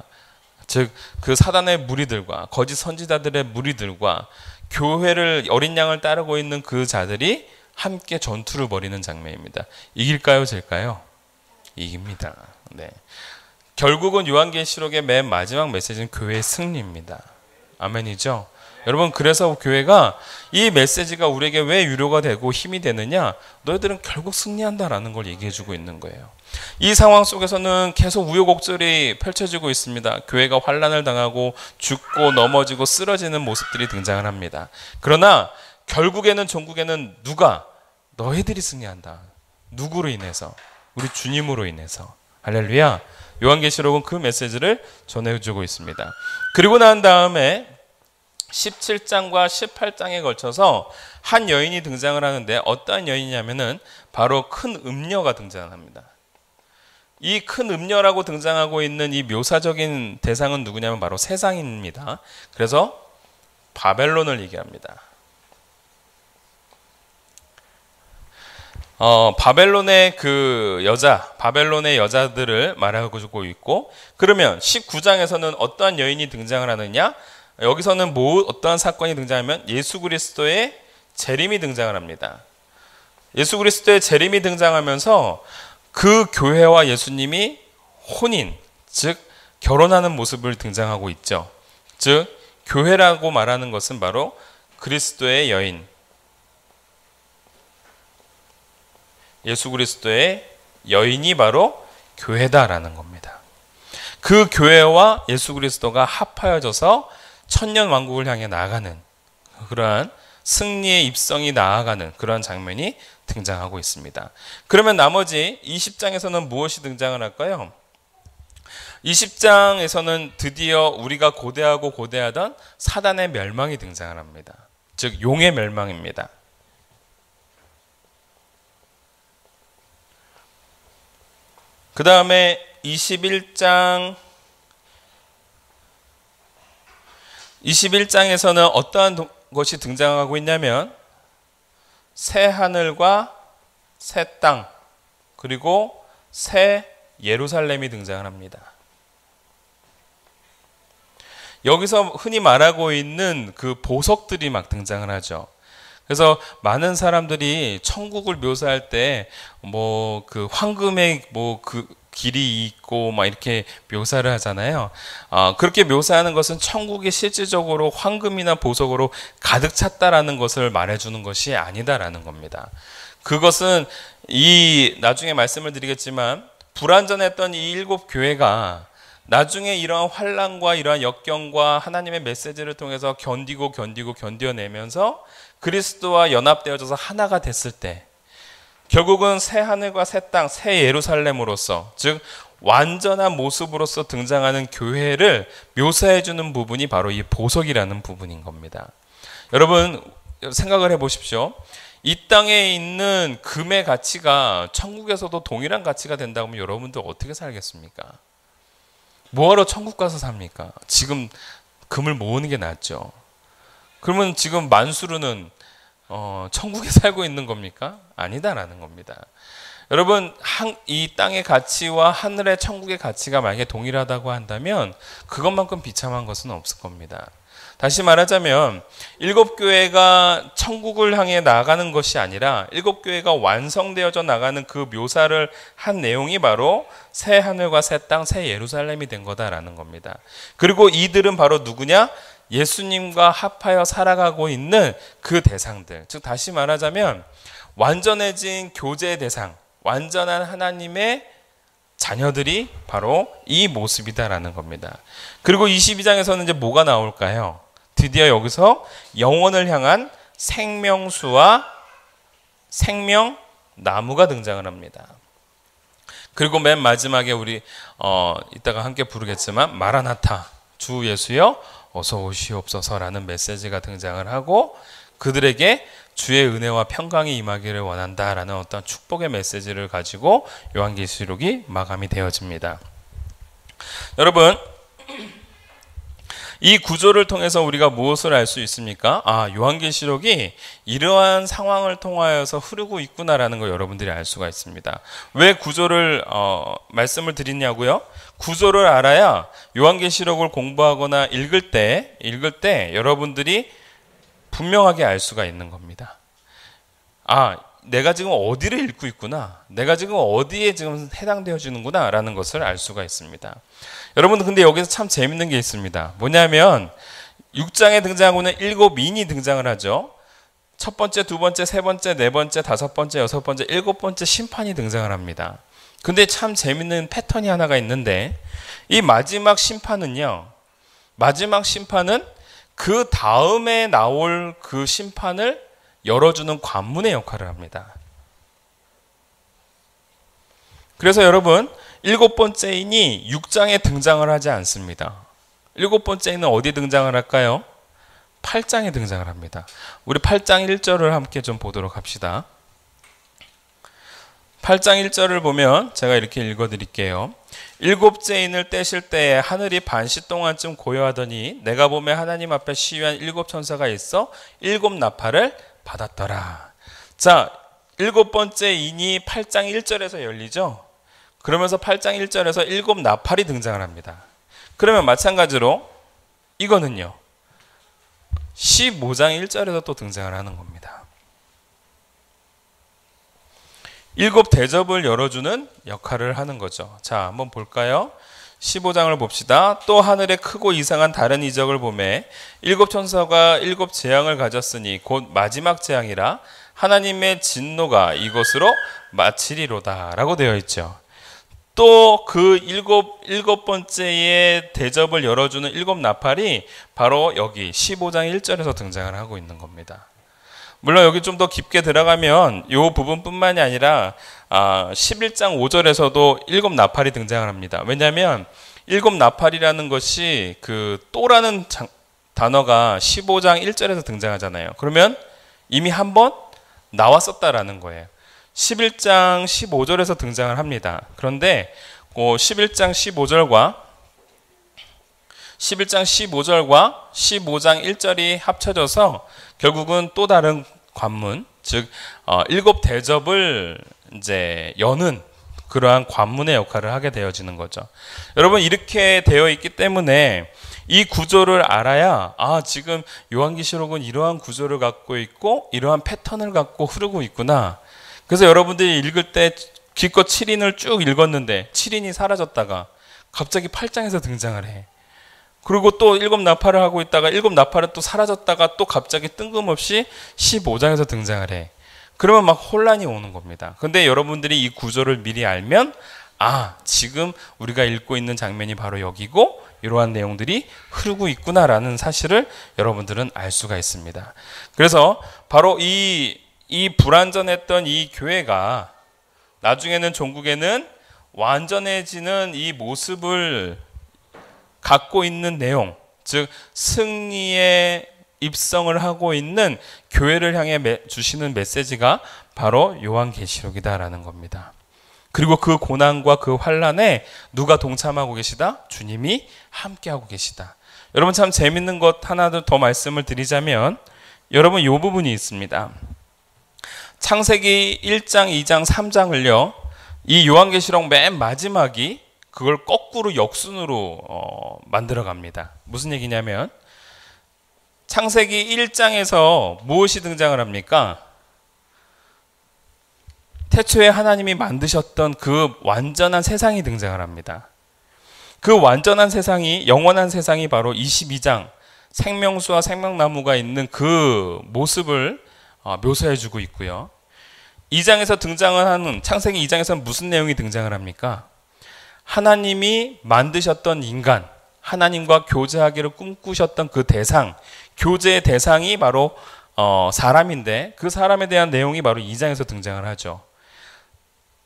즉 그 사단의 무리들과 거짓 선지자들의 무리들과 교회를, 어린 양을 따르고 있는 그 자들이 함께 전투를 벌이는 장면입니다. 이길까요, 질까요? 이깁니다. 네. 결국은 요한계시록의 맨 마지막 메시지는 교회의 승리입니다. 아멘이죠? 여러분, 그래서 교회가 이 메시지가 우리에게 왜 유료가 되고 힘이 되느냐? 너희들은 결국 승리한다라는 걸 얘기해주고 있는 거예요. 이 상황 속에서는 계속 우여곡절이 펼쳐지고 있습니다. 교회가 환난을 당하고 죽고 넘어지고 쓰러지는 모습들이 등장을 합니다. 그러나 결국에는 종국에는 누가? 너희들이 승리한다. 누구로 인해서? 우리 주님으로 인해서. 할렐루야. 요한계시록은 그 메시지를 전해주고 있습니다. 그리고 난 다음에 17장과 18장에 걸쳐서 한 여인이 등장을 하는데, 어떠한 여인이냐면은 바로 큰 음녀가 등장합니다. 이 큰 음녀라고 등장하고 있는 이 묘사적인 대상은 누구냐면 바로 세상입니다. 그래서 바벨론을 얘기합니다. 바벨론의 바벨론의 여자들을 말하고 있고, 그러면 19장에서는 어떠한 여인이 등장을 하느냐? 여기서는 어떠한 사건이 등장하면 예수 그리스도의 재림이 등장을 합니다. 예수 그리스도의 재림이 등장하면서 그 교회와 예수님이 혼인, 즉 결혼하는 모습을 등장하고 있죠. 즉 교회라고 말하는 것은 바로 그리스도의 여인, 예수 그리스도의 여인이 바로 교회다라는 겁니다. 그 교회와 예수 그리스도가 합하여져서 천년 왕국을 향해 나아가는 그러한 승리의 입성이 나아가는 그러한 장면이 등장하고 있습니다. 그러면 나머지 20장에서는 무엇이 등장을 할까요? 20장에서는 드디어 우리가 고대하고 고대하던 사단의 멸망이 등장을 합니다. 즉 용의 멸망입니다. 그 다음에 21장에서는 어떠한 것이 등장하고 있냐면 새 하늘과 새 땅, 그리고 새 예루살렘이 등장을 합니다. 여기서 흔히 말하고 있는 그 보석들이 막 등장을 하죠. 그래서 많은 사람들이 천국을 묘사할 때 뭐 그 황금의 뭐 그 길이 있고 막 이렇게 묘사를 하잖아요. 그렇게 묘사하는 것은 천국이 실질적으로 황금이나 보석으로 가득 찼다라는 것을 말해주는 것이 아니다라는 겁니다. 그것은 나중에 말씀을 드리겠지만 불완전했던 이 7 교회가 나중에 이러한 환난과 이러한 역경과 하나님의 메시지를 통해서 견뎌내면서 그리스도와 연합되어져서 하나가 됐을 때 결국은 새 하늘과 새 땅, 새 예루살렘으로서, 즉 완전한 모습으로서 등장하는 교회를 묘사해 주는 부분이 바로 이 보석이라는 부분인 겁니다. 여러분, 생각을 해보십시오. 이 땅에 있는 금의 가치가 천국에서도 동일한 가치가 된다고 하면 여러분들 어떻게 살겠습니까? 뭐하러 천국 가서 삽니까? 지금 금을 모으는 게 낫죠. 그러면 지금 만수르는 천국에 살고 있는 겁니까? 아니다라는 겁니다. 여러분, 이 땅의 가치와 하늘의 천국의 가치가 만약에 동일하다고 한다면 그것만큼 비참한 것은 없을 겁니다. 다시 말하자면 7교회가 천국을 향해 나아가는 것이 아니라 7교회가 완성되어져 나가는 그 묘사를 한 내용이 바로 새 하늘과 새 땅, 새 예루살렘이 된 거다라는 겁니다. 그리고 이들은 바로 누구냐? 예수님과 합하여 살아가고 있는 그 대상들. 즉 다시 말하자면 완전해진 교제의 대상, 완전한 하나님의 자녀들이 바로 이 모습이다라는 겁니다. 그리고 22장에서는 이제 뭐가 나올까요? 드디어 여기서 영원을 향한 생명수와 생명나무가 등장을 합니다. 그리고 맨 마지막에 우리 이따가 함께 부르겠지만 마라나타, 주 예수여 어서 오시옵소서라는 메시지가 등장을 하고 그들에게 주의 은혜와 평강이 임하기를 원한다라는 어떤 축복의 메시지를 가지고 요한계시록이 마감이 되어집니다. 여러분, 이 구조를 통해서 우리가 무엇을 알 수 있습니까? 요한계시록이 이러한 상황을 통하여서 흐르고 있구나라는 걸 여러분들이 알 수가 있습니다. 왜 구조를 말씀을 드리냐고요? 구조를 알아야 요한계시록을 공부하거나 읽을 때 여러분들이 분명하게 알 수가 있는 겁니다. 내가 지금 어디를 읽고 있구나. 내가 지금 어디에 지금 해당되어지는구나 라는 것을 알 수가 있습니다. 여러분들 근데 여기서 참 재밌는 게 있습니다. 뭐냐면 6장에 등장하고는 7인이 등장을 하죠. 첫 번째, 두 번째, 세 번째, 네 번째, 다섯 번째, 여섯 번째, 일곱 번째 심판이 등장을 합니다. 근데 참 재밌는 패턴이 하나가 있는데 이 마지막 심판은요. 마지막 심판은 그 다음에 나올 그 심판을 열어주는 관문의 역할을 합니다. 그래서 여러분 7번째인이 6장에 등장을 하지 않습니다. 7번째인은 어디 등장을 할까요? 8장에 등장을 합니다. 우리 8장 1절을 함께 좀 보도록 합시다. 8장 1절을 보면 제가 이렇게 읽어드릴게요. 7째 인을 떼실 때에 하늘이 반시 동안쯤 고요하더니 내가 보매 하나님 앞에 시위한 7천사가 있어 7나팔을 받았더라. 자, 7번째 인이 8장 1절에서 열리죠. 그러면서 8장 1절에서 7나팔이 등장을 합니다. 그러면 마찬가지로 이거는요. 15장 1절에서 또 등장을 하는 겁니다. 7 대접을 열어주는 역할을 하는 거죠. 자, 한번 볼까요? 15장을 봅시다. 또 하늘에 크고 이상한 다른 이적을 보매 7천사가 7 재앙을 가졌으니 곧 마지막 재앙이라 하나님의 진노가 이것으로 마치리로다 라고 되어 있죠. 또 그 일곱 번째의 대접을 열어주는 7나팔이 바로 여기 15장 1절에서 등장을 하고 있는 겁니다. 물론 여기 좀 더 깊게 들어가면 이 부분뿐만이 아니라 11장 5절에서도 7나팔이 등장을 합니다. 왜냐하면 7나팔이라는 것이 그 또라는 단어가 15장 1절에서 등장하잖아요. 그러면 이미 한번 나왔었다라는 거예요. 11장 15절에서 등장을 합니다. 그런데 11장 15절과 15장 1절이 합쳐져서 결국은 또 다른 관문, 즉 7 대접을 이제 여는 그러한 관문의 역할을 하게 되어지는 거죠. 여러분 이렇게 되어 있기 때문에 이 구조를 알아야 지금 요한계시록은 이러한 구조를 갖고 있고 이러한 패턴을 갖고 흐르고 있구나. 그래서 여러분들이 읽을 때 기껏 7인을 쭉 읽었는데 7인이 사라졌다가 갑자기 8장에서 등장을 해. 그리고 또 7나팔을 하고 있다가 7나팔은 또 사라졌다가 또 갑자기 뜬금없이 15장에서 등장을 해. 그러면 막 혼란이 오는 겁니다. 근데 여러분들이 이 구조를 미리 알면 지금 우리가 읽고 있는 장면이 바로 여기고 이러한 내용들이 흐르고 있구나라는 사실을 여러분들은 알 수가 있습니다. 그래서 바로 이 불완전했던 이 교회가 나중에는 종국에는 완전해지는 이 모습을 갖고 있는 내용, 즉 승리의 입성을 하고 있는 교회를 향해 주시는 메시지가 바로 요한계시록이다라는 겁니다. 그리고 그 고난과 그 환난에 누가 동참하고 계시다? 주님이 함께하고 계시다. 여러분 참 재밌는 것 하나 더 말씀을 드리자면 여러분 이 부분이 있습니다. 창세기 1장, 2장, 3장을요. 이 요한계시록 맨 마지막이 그걸 거꾸로 역순으로 만들어 갑니다. 무슨 얘기냐면 창세기 1장에서 무엇이 등장을 합니까? 태초에 하나님이 만드셨던 그 완전한 세상이 등장을 합니다. 그 완전한 세상이, 영원한 세상이 바로 22장 생명수와 생명나무가 있는 그 모습을 묘사해 주고 있고요. 2장에서 등장을 하는, 창세기 2장에서는 무슨 내용이 등장을 합니까? 하나님이 만드셨던 인간, 하나님과 교제하기를 꿈꾸셨던 그 대상, 교제의 대상이 바로 사람인데 그 사람에 대한 내용이 바로 2장에서 등장을 하죠.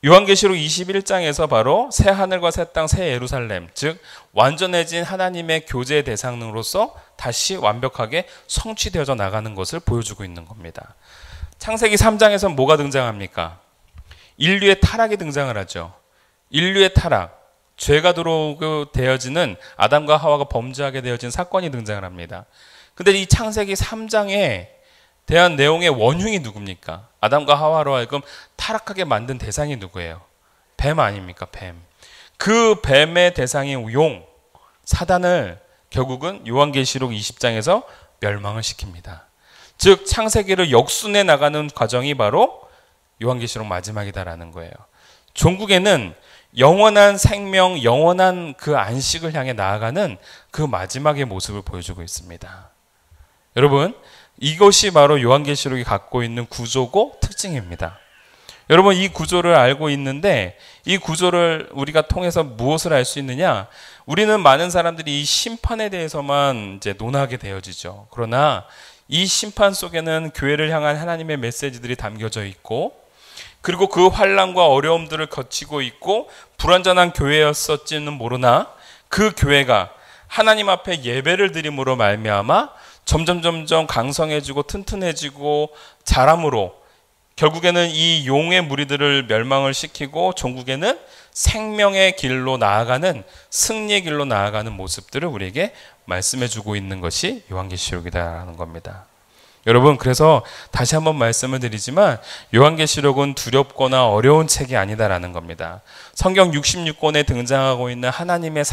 요한계시록 21장에서 바로 새 하늘과 새 땅, 새 예루살렘, 즉 완전해진 하나님의 교제의 대상으로서 다시 완벽하게 성취되어져 나가는 것을 보여주고 있는 겁니다. 창세기 3장에서는 뭐가 등장합니까? 인류의 타락이 등장을 하죠. 인류의 타락, 죄가 들어오게 되어지는 아담과 하와가 범죄하게 되어진 사건이 등장을 합니다. 근데 이 창세기 3장에 대한 내용의 원흉이 누굽니까? 아담과 하와로 하여금 타락하게 만든 대상이 누구예요? 뱀 아닙니까? 뱀. 그 뱀의 대상인 용, 사단을 결국은 요한계시록 20장에서 멸망을 시킵니다. 즉 창세기를 역순해 나가는 과정이 바로 요한계시록 마지막이다라는 거예요. 종국에는 영원한 생명, 영원한 그 안식을 향해 나아가는 그 마지막의 모습을 보여주고 있습니다. 여러분, 이것이 바로 요한계시록이 갖고 있는 구조고 특징입니다. 여러분, 이 구조를 알고 있는데 이 구조를 우리가 통해서 무엇을 알 수 있느냐? 우리는 많은 사람들이 이 심판에 대해서만 이제 논하게 되어지죠. 그러나 이 심판 속에는 교회를 향한 하나님의 메시지들이 담겨져 있고, 그리고 그 환난과 어려움들을 거치고 있고 불완전한 교회였을지는 모르나 그 교회가 하나님 앞에 예배를 드림으로 말미암아 점점 강성해지고 튼튼해지고 자람으로 결국에는 이 용의 무리들을 멸망을 시키고 종국에는 생명의 길로 나아가는, 승리의 길로 나아가는 모습들을 우리에게 말씀해주고 있는 것이 요한계시록이다라는 겁니다. 여러분, 그래서 다시 한번 말씀을 드리지만 요한계시록은 두렵거나 어려운 책이 아니다라는 겁니다. 성경 66권에 등장하고 있는 하나님의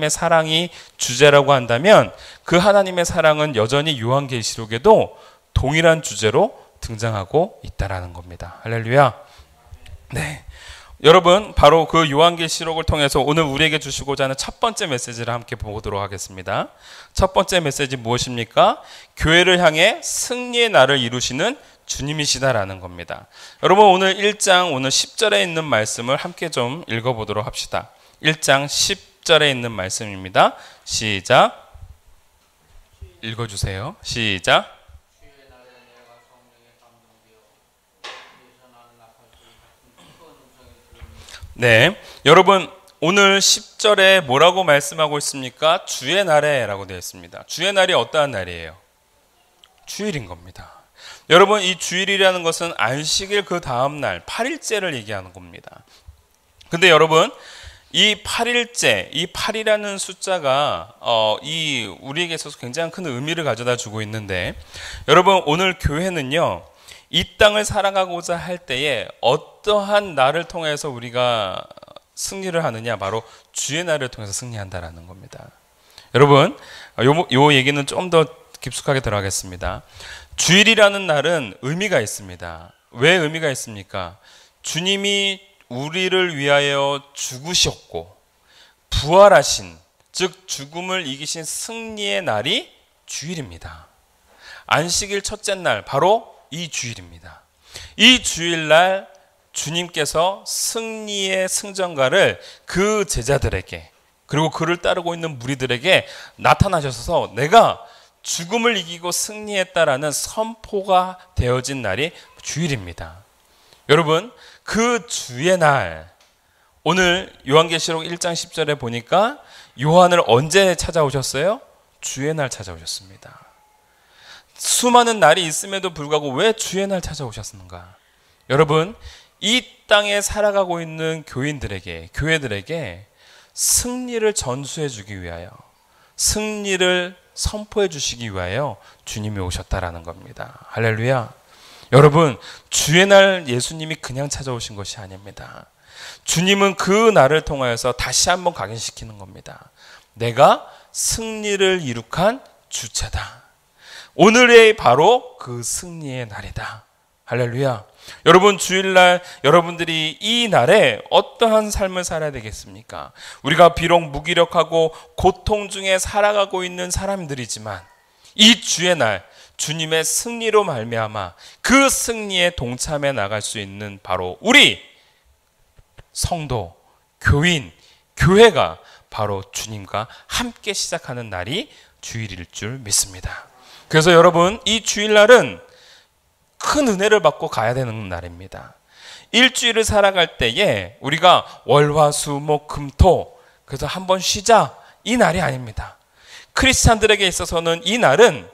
사랑이 주제라고 한다면 그 하나님의 사랑은 여전히 요한계시록에도 동일한 주제로 등장하고 있다라는 겁니다. 할렐루야. 네. 여러분, 바로 그 요한계시록을 통해서 오늘 우리에게 주시고자 하는 첫 번째 메시지를 함께 보도록 하겠습니다. 첫 번째 메시지 무엇입니까? 교회를 향해 승리의 날을 이루시는 주님이시다라는 겁니다. 여러분, 오늘 1장 오늘 10절에 있는 말씀을 함께 좀 읽어보도록 합시다. 1장 10절에 있는 말씀입니다. 시작. 읽어주세요. 시작. 네, 여러분 오늘 10절에 뭐라고 말씀하고 있습니까? 주의 날에라고 되어 있습니다. 주의 날이 어떠한 날이에요? 주일인 겁니다. 여러분, 이 주일이라는 것은 안식일 그 다음 날 8일째를 얘기하는 겁니다. 근데 여러분, 이 8일째, 이 8이라는 숫자가 우리에게 있어서 굉장히 큰 의미를 가져다 주고 있는데, 여러분 오늘 교회는요, 이 땅을 살아가고자 할 때에 어떠한 날을 통해서 우리가 승리를 하느냐? 바로 주의 날을 통해서 승리한다라는 겁니다. 여러분, 요 얘기는 좀 더 깊숙하게 들어가겠습니다. 주일이라는 날은 의미가 있습니다. 왜 의미가 있습니까? 주님이 우리를 위하여 죽으셨고 부활하신, 즉 죽음을 이기신 승리의 날이 주일입니다. 안식일 첫째 날, 바로 이 주일입니다. 이 주일날 주님께서 승리의 승전가를 그 제자들에게, 그리고 그를 따르고 있는 무리들에게 나타나셔서 내가 죽음을 이기고 승리했다라는 선포가 되어진 날이 주일입니다. 여러분, 그 주의 날, 오늘 요한계시록 1장 10절에 보니까 요한을 언제 찾아오셨어요? 주의 날 찾아오셨습니다. 수많은 날이 있음에도 불구하고 왜 주의 날 찾아오셨는가? 여러분, 이 땅에 살아가고 있는 교회들에게 승리를 전수해 주기 위하여, 승리를 선포해 주시기 위하여 주님이 오셨다라는 겁니다. 할렐루야. 여러분, 주의 날 예수님이 그냥 찾아오신 것이 아닙니다. 주님은 그 날을 통하여서 다시 한번 각인시키는 겁니다. 내가 승리를 이룩한 주체다. 오늘의 바로 그 승리의 날이다. 할렐루야. 여러분, 주일날 여러분들이 이 날에 어떠한 삶을 살아야 되겠습니까? 우리가 비록 무기력하고 고통 중에 살아가고 있는 사람들이지만 이 주의 날 주님의 승리로 말미암아 그 승리에 동참해 나갈 수 있는 바로 우리 성도, 교인, 교회가 바로 주님과 함께 시작하는 날이 주일일 줄 믿습니다. 그래서 여러분, 이 주일날은 큰 은혜를 받고 가야 되는 날입니다. 일주일을 살아갈 때에 우리가 월화수목금토 그래서 한번 쉬자 이 날이 아닙니다. 크리스찬들에게 있어서는 이 날은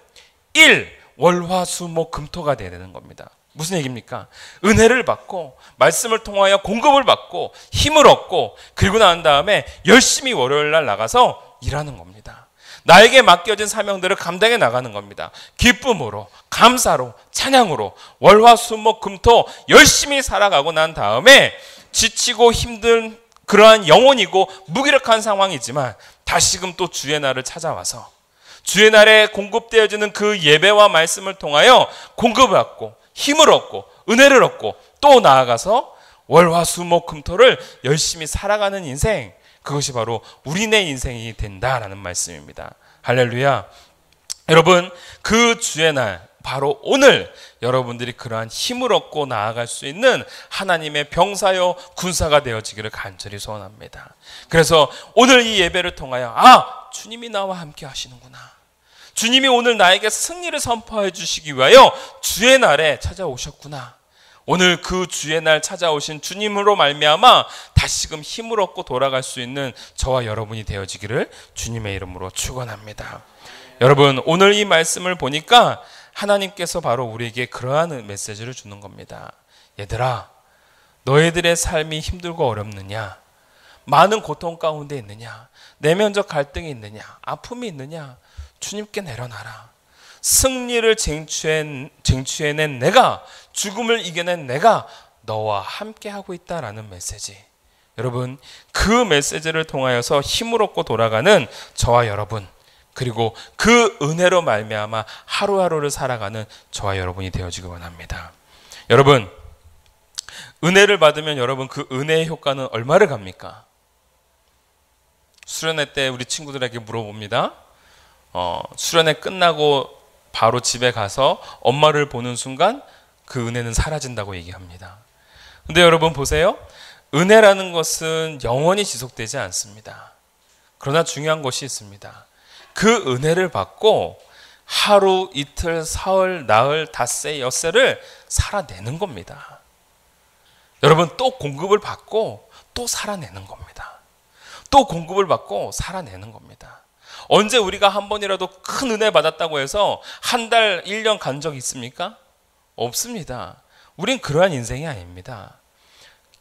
월화수목금토가 되어야 되는 겁니다. 무슨 얘기입니까? 은혜를 받고 말씀을 통하여 공급을 받고 힘을 얻고 그리고 난 다음에 열심히 월요일날 나가서 일하는 겁니다. 나에게 맡겨진 사명들을 감당해 나가는 겁니다. 기쁨으로, 감사로, 찬양으로 월화수목금토 열심히 살아가고 난 다음에 지치고 힘든 그러한 영혼이고 무기력한 상황이지만 다시금 또 주의 날을 찾아와서 주의 날에 공급되어지는 그 예배와 말씀을 통하여 공급을 받고 힘을 얻고 은혜를 얻고 또 나아가서 월화수목금토를 열심히 살아가는 인생, 그것이 바로 우리네 인생이 된다라는 말씀입니다. 할렐루야. 여러분, 그 주의 날 바로 오늘 여러분들이 그러한 힘을 얻고 나아갈 수 있는 하나님의 병사요 군사가 되어지기를 간절히 소원합니다. 그래서 오늘 이 예배를 통하여 주님이 나와 함께 하시는구나, 주님이 오늘 나에게 승리를 선포해 주시기 위하여 주의 날에 찾아오셨구나, 오늘 그 주의 날 찾아오신 주님으로 말미암아 다시금 힘을 얻고 돌아갈 수 있는 저와 여러분이 되어지기를 주님의 이름으로 축원합니다. 여러분, 오늘 이 말씀을 보니까 하나님께서 바로 우리에게 그러한 메시지를 주는 겁니다. 얘들아, 너희들의 삶이 힘들고 어렵느냐? 많은 고통 가운데 있느냐? 내면적 갈등이 있느냐? 아픔이 있느냐? 주님께 내려놔라. 승리를 쟁취해낸 내가, 죽음을 이겨낸 내가 너와 함께하고 있다라는 메시지. 여러분, 그 메시지를 통하여서 힘을 얻고 돌아가는 저와 여러분, 그리고 그 은혜로 말미암아 하루하루를 살아가는 저와 여러분이 되어지기 원합니다. 여러분, 은혜를 받으면 여러분 그 은혜의 효과는 얼마를 갑니까? 수련회 때 우리 친구들에게 물어봅니다. 수련회 끝나고 바로 집에 가서 엄마를 보는 순간 그 은혜는 사라진다고 얘기합니다. 근데 여러분 보세요. 은혜라는 것은 영원히 지속되지 않습니다. 그러나 중요한 것이 있습니다. 그 은혜를 받고 하루, 이틀, 사흘, 나흘, 닷새, 엿새를 살아내는 겁니다. 여러분, 또 공급을 받고 또 살아내는 겁니다. 또 공급을 받고 살아내는 겁니다. 언제 우리가 한 번이라도 큰 은혜 받았다고 해서 한 달, 1년 간 적 있습니까? 없습니다. 우린 그러한 인생이 아닙니다.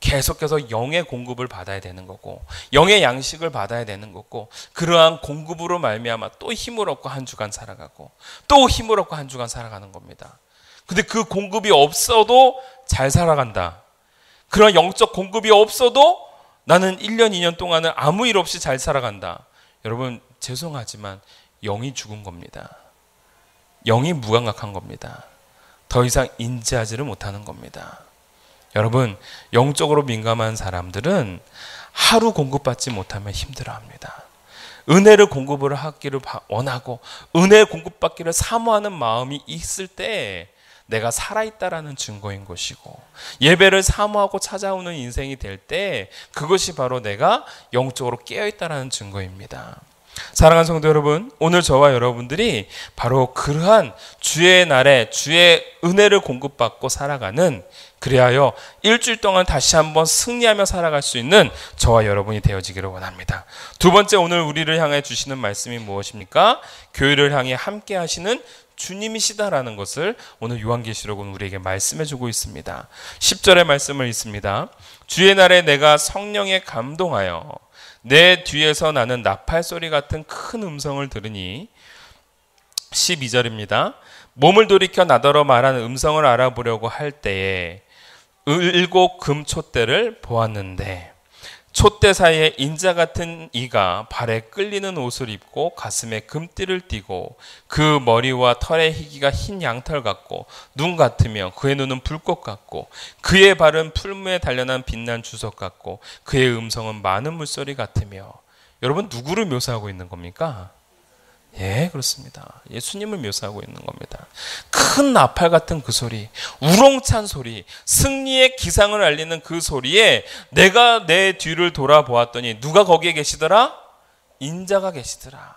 계속해서 영의 공급을 받아야 되는 거고, 영의 양식을 받아야 되는 거고, 그러한 공급으로 말미암아 또 힘을 얻고 한 주간 살아가고, 또 힘을 얻고 한 주간 살아가는 겁니다. 근데 그 공급이 없어도 잘 살아간다. 그런 영적 공급이 없어도 나는 1년, 2년 동안은 아무 일 없이 잘 살아간다. 여러분, 죄송하지만 영이 죽은 겁니다. 영이 무감각한 겁니다. 더 이상 인지하지를 못하는 겁니다. 여러분, 영적으로 민감한 사람들은 하루 공급받지 못하면 힘들어합니다. 은혜를 공급을 하기를 원하고 은혜 공급받기를 사모하는 마음이 있을 때 내가 살아있다라는 증거인 것이고, 예배를 사모하고 찾아오는 인생이 될 때 그것이 바로 내가 영적으로 깨어있다라는 증거입니다. 사랑하는 성도 여러분, 오늘 저와 여러분들이 바로 그러한 주의 날에 주의 은혜를 공급받고 살아가는, 그리하여 일주일 동안 다시 한번 승리하며 살아갈 수 있는 저와 여러분이 되어지기를 원합니다. 두 번째, 오늘 우리를 향해 주시는 말씀이 무엇입니까? 교회를 향해 함께 하시는 주님이시다라는 것을 오늘 요한계시록은 우리에게 말씀해주고 있습니다. 10절의 말씀을 읽습니다. 주의 날에 내가 성령에 감동하여 내 뒤에서 나는 나팔 소리 같은 큰 음성을 들으니 12절입니다. 몸을 돌이켜 나더러 말하는 음성을 알아보려고 할 때에 7 금촛대를 보았는데 촛대 사이에 인자 같은 이가 발에 끌리는 옷을 입고 가슴에 금띠를 띠고 그 머리와 털의 희기가 흰 양털 같고 눈 같으며 그의 눈은 불꽃 같고 그의 발은 풀무에 단련한 빛난 주석 같고 그의 음성은 많은 물소리 같으며. 여러분, 누구를 묘사하고 있는 겁니까? 예, 그렇습니다. 예수님을 묘사하고 있는 겁니다. 큰 나팔 같은 그 소리, 우렁찬 소리, 승리의 기상을 알리는 그 소리에 내가 내 뒤를 돌아보았더니 누가 거기에 계시더라? 인자가 계시더라.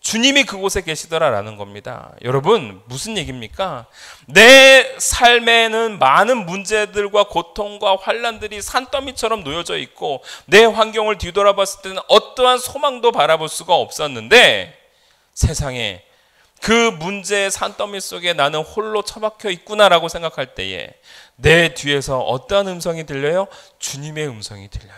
주님이 그곳에 계시더라라는 겁니다. 여러분, 무슨 얘기입니까? 내 삶에는 많은 문제들과 고통과 환난들이 산더미처럼 놓여져 있고 내 환경을 뒤돌아봤을 때는 어떠한 소망도 바라볼 수가 없었는데 세상에 그 문제의 산더미 속에 나는 홀로 처박혀 있구나라고 생각할 때에 내 뒤에서 어떠한 음성이 들려요? 주님의 음성이 들려요.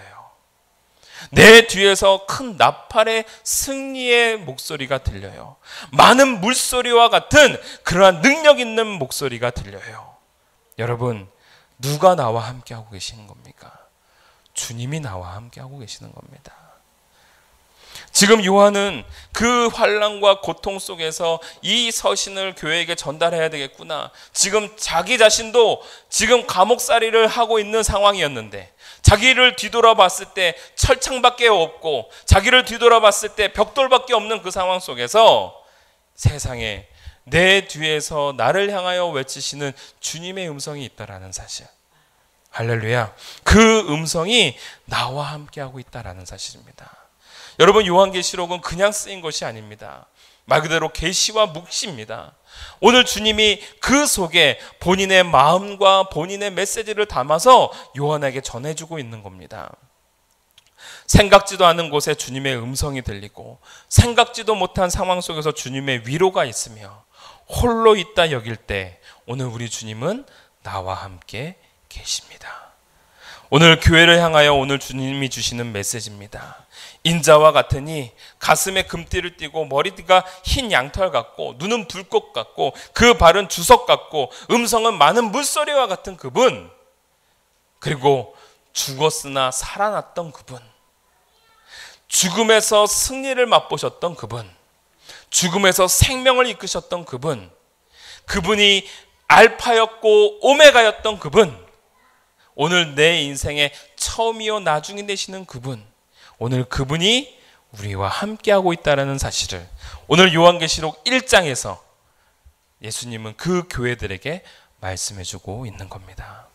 내 뒤에서 큰 나팔의 승리의 목소리가 들려요. 많은 물소리와 같은 그러한 능력 있는 목소리가 들려요. 여러분, 누가 나와 함께하고 계시는 겁니까? 주님이 나와 함께하고 계시는 겁니다. 지금 요한은 그 환난과 고통 속에서 이 서신을 교회에게 전달해야 되겠구나. 지금 자기 자신도 지금 감옥살이를 하고 있는 상황이었는데 자기를 뒤돌아봤을 때 철창밖에 없고 자기를 뒤돌아봤을 때 벽돌밖에 없는 그 상황 속에서 세상에 내 뒤에서 나를 향하여 외치시는 주님의 음성이 있다라는 사실. 할렐루야. 그 음성이 나와 함께하고 있다라는 사실입니다. 여러분, 요한계시록은 그냥 쓰인 것이 아닙니다. 말 그대로 계시와 묵시입니다. 오늘 주님이 그 속에 본인의 마음과 본인의 메시지를 담아서 요한에게 전해주고 있는 겁니다. 생각지도 않은 곳에 주님의 음성이 들리고 생각지도 못한 상황 속에서 주님의 위로가 있으며 홀로 있다 여길 때 오늘 우리 주님은 나와 함께 계십니다. 오늘 교회를 향하여 오늘 주님이 주시는 메시지입니다. 인자와 같으니 가슴에 금띠를 띠고 머리가 흰 양털 같고 눈은 불꽃 같고 그 발은 주석 같고 음성은 많은 물소리와 같은 그분, 그리고 죽었으나 살아났던 그분, 죽음에서 승리를 맛보셨던 그분, 죽음에서 생명을 이끄셨던 그분, 그분이 알파였고 오메가였던 그분, 오늘 내 인생의 처음이요 나중이 되시는 그분, 오늘 그분이 우리와 함께하고 있다는 사실을 오늘 요한계시록 1장에서 예수님은 그 교회들에게 말씀해주고 있는 겁니다.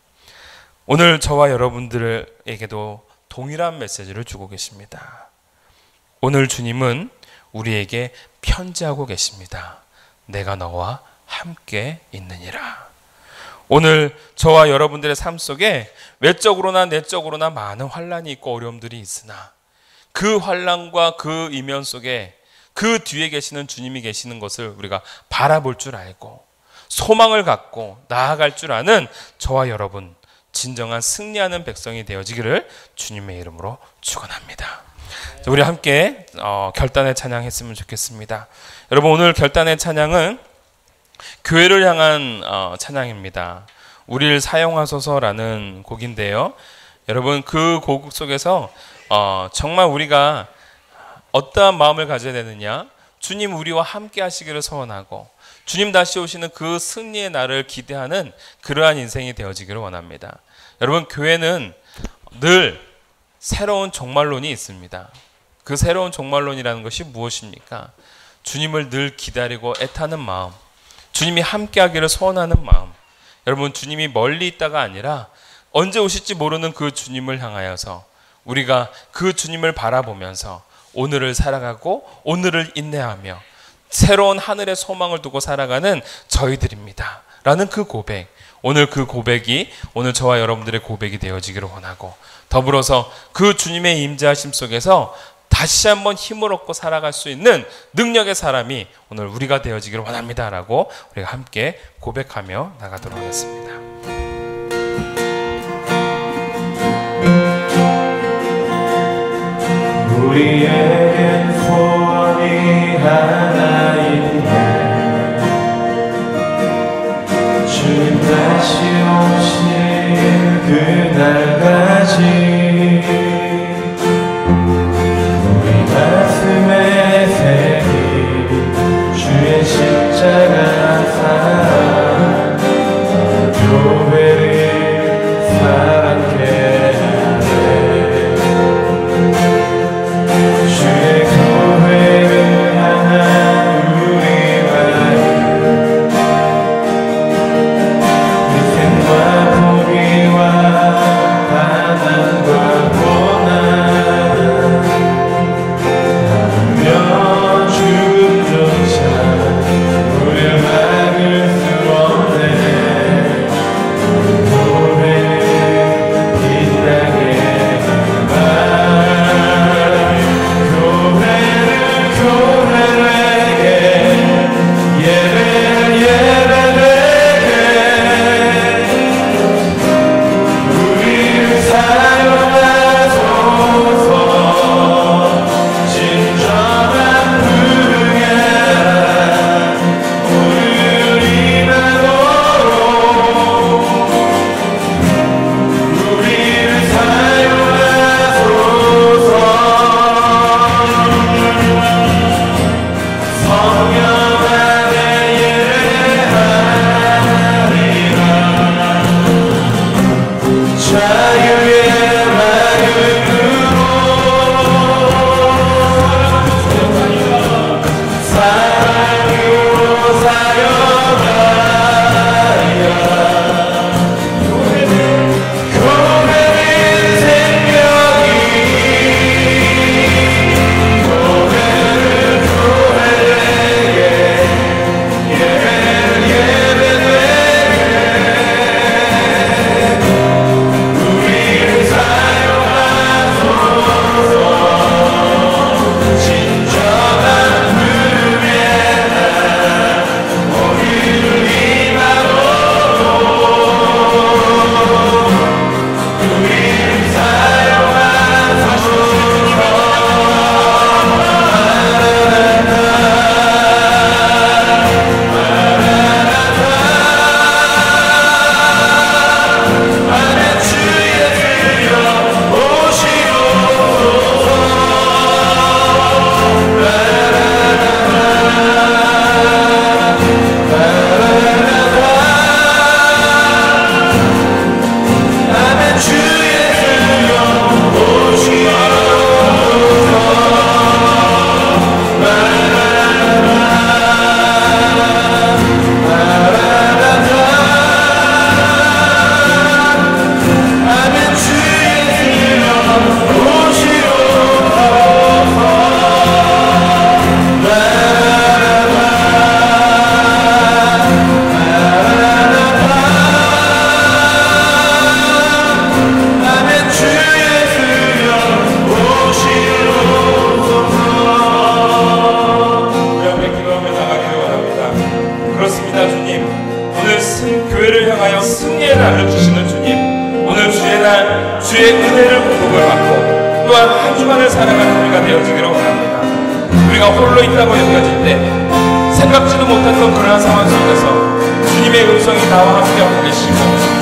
오늘 저와 여러분들에게도 동일한 메시지를 주고 계십니다. 오늘 주님은 우리에게 편지하고 계십니다. 내가 너와 함께 있느니라. 오늘 저와 여러분들의 삶 속에 외적으로나 내적으로나 많은 환난이 있고 어려움들이 있으나 그 환난과 그 이면 속에 그 뒤에 계시는 주님이 계시는 것을 우리가 바라볼 줄 알고 소망을 갖고 나아갈 줄 아는 저와 여러분, 진정한 승리하는 백성이 되어지기를 주님의 이름으로 축원합니다. 우리 함께 결단의 찬양했으면 좋겠습니다. 여러분, 오늘 결단의 찬양은 교회를 향한 찬양입니다. 우리를 사용하소서라는 곡인데요. 여러분, 그 곡 속에서 정말 우리가 어떠한 마음을 가져야 되느냐? 주님 우리와 함께 하시기를 소원하고 주님 다시 오시는 그 승리의 날을 기대하는 그러한 인생이 되어지기를 원합니다. 여러분, 교회는 늘 새로운 종말론이 있습니다. 그 새로운 종말론이라는 것이 무엇입니까? 주님을 늘 기다리고 애타는 마음, 주님이 함께 하기를 소원하는 마음. 여러분, 주님이 멀리 있다가 아니라 언제 오실지 모르는 그 주님을 향하여서 우리가 그 주님을 바라보면서 오늘을 살아가고 오늘을 인내하며 새로운 하늘의 소망을 두고 살아가는 저희들입니다 라는 그 고백, 오늘 그 고백이 오늘 저와 여러분들의 고백이 되어지기를 원하고 더불어서 그 주님의 임재하심 속에서 다시 한번 힘을 얻고 살아갈 수 있는 능력의 사람이 오늘 우리가 되어지기를 원합니다라고 우리가 함께 고백하며 나가도록 하겠습니다. 우리에겐 소원이 하나 있네. 주님 다시 오실 그날까지 우리 가슴에 새긴 주의 십자가 사랑, 교회를 사랑해 하네. 주의 교회를 향한 우리와 희생과 포기와 가난과 고난 하며 죽음조차 우리를 막을 수 없네. 교회를 이 땅에 가 교회에게 예배되게 우리를 사용하소서. 진정한 부흥에 우리를 임하도록 우리를 사용하소서. 성령 안에 예배하리라. 자유의 마음으로 사랑으로 사역하리라. 교회는 생명이 교회에게 예배되게 우리를 사용하소서. 진정한 부흥에 우리를 임하도록 우리를 사용하소서. 아멘. 주 예수여 오시옵소서. 아멘. 주 예수여 아멘. 주 예수여 아멘. 주 예수여 오시옵소서. 우리 함께 기도하며 나가기를 원합니다. 그렇습니다. 주님, 오늘 교회를 향하여 승리의 날을 주시는 주님, 오늘 주의 날 주의 은혜를 공급을 받고 또한 한 주간을 살아가는 우리가 되어지기를 원합니다. 우리가 홀로 있다고 여겨질 때 생각지도 못했던 그러한 상황 속에서 주님의 음성이 나와 함께하고 계시고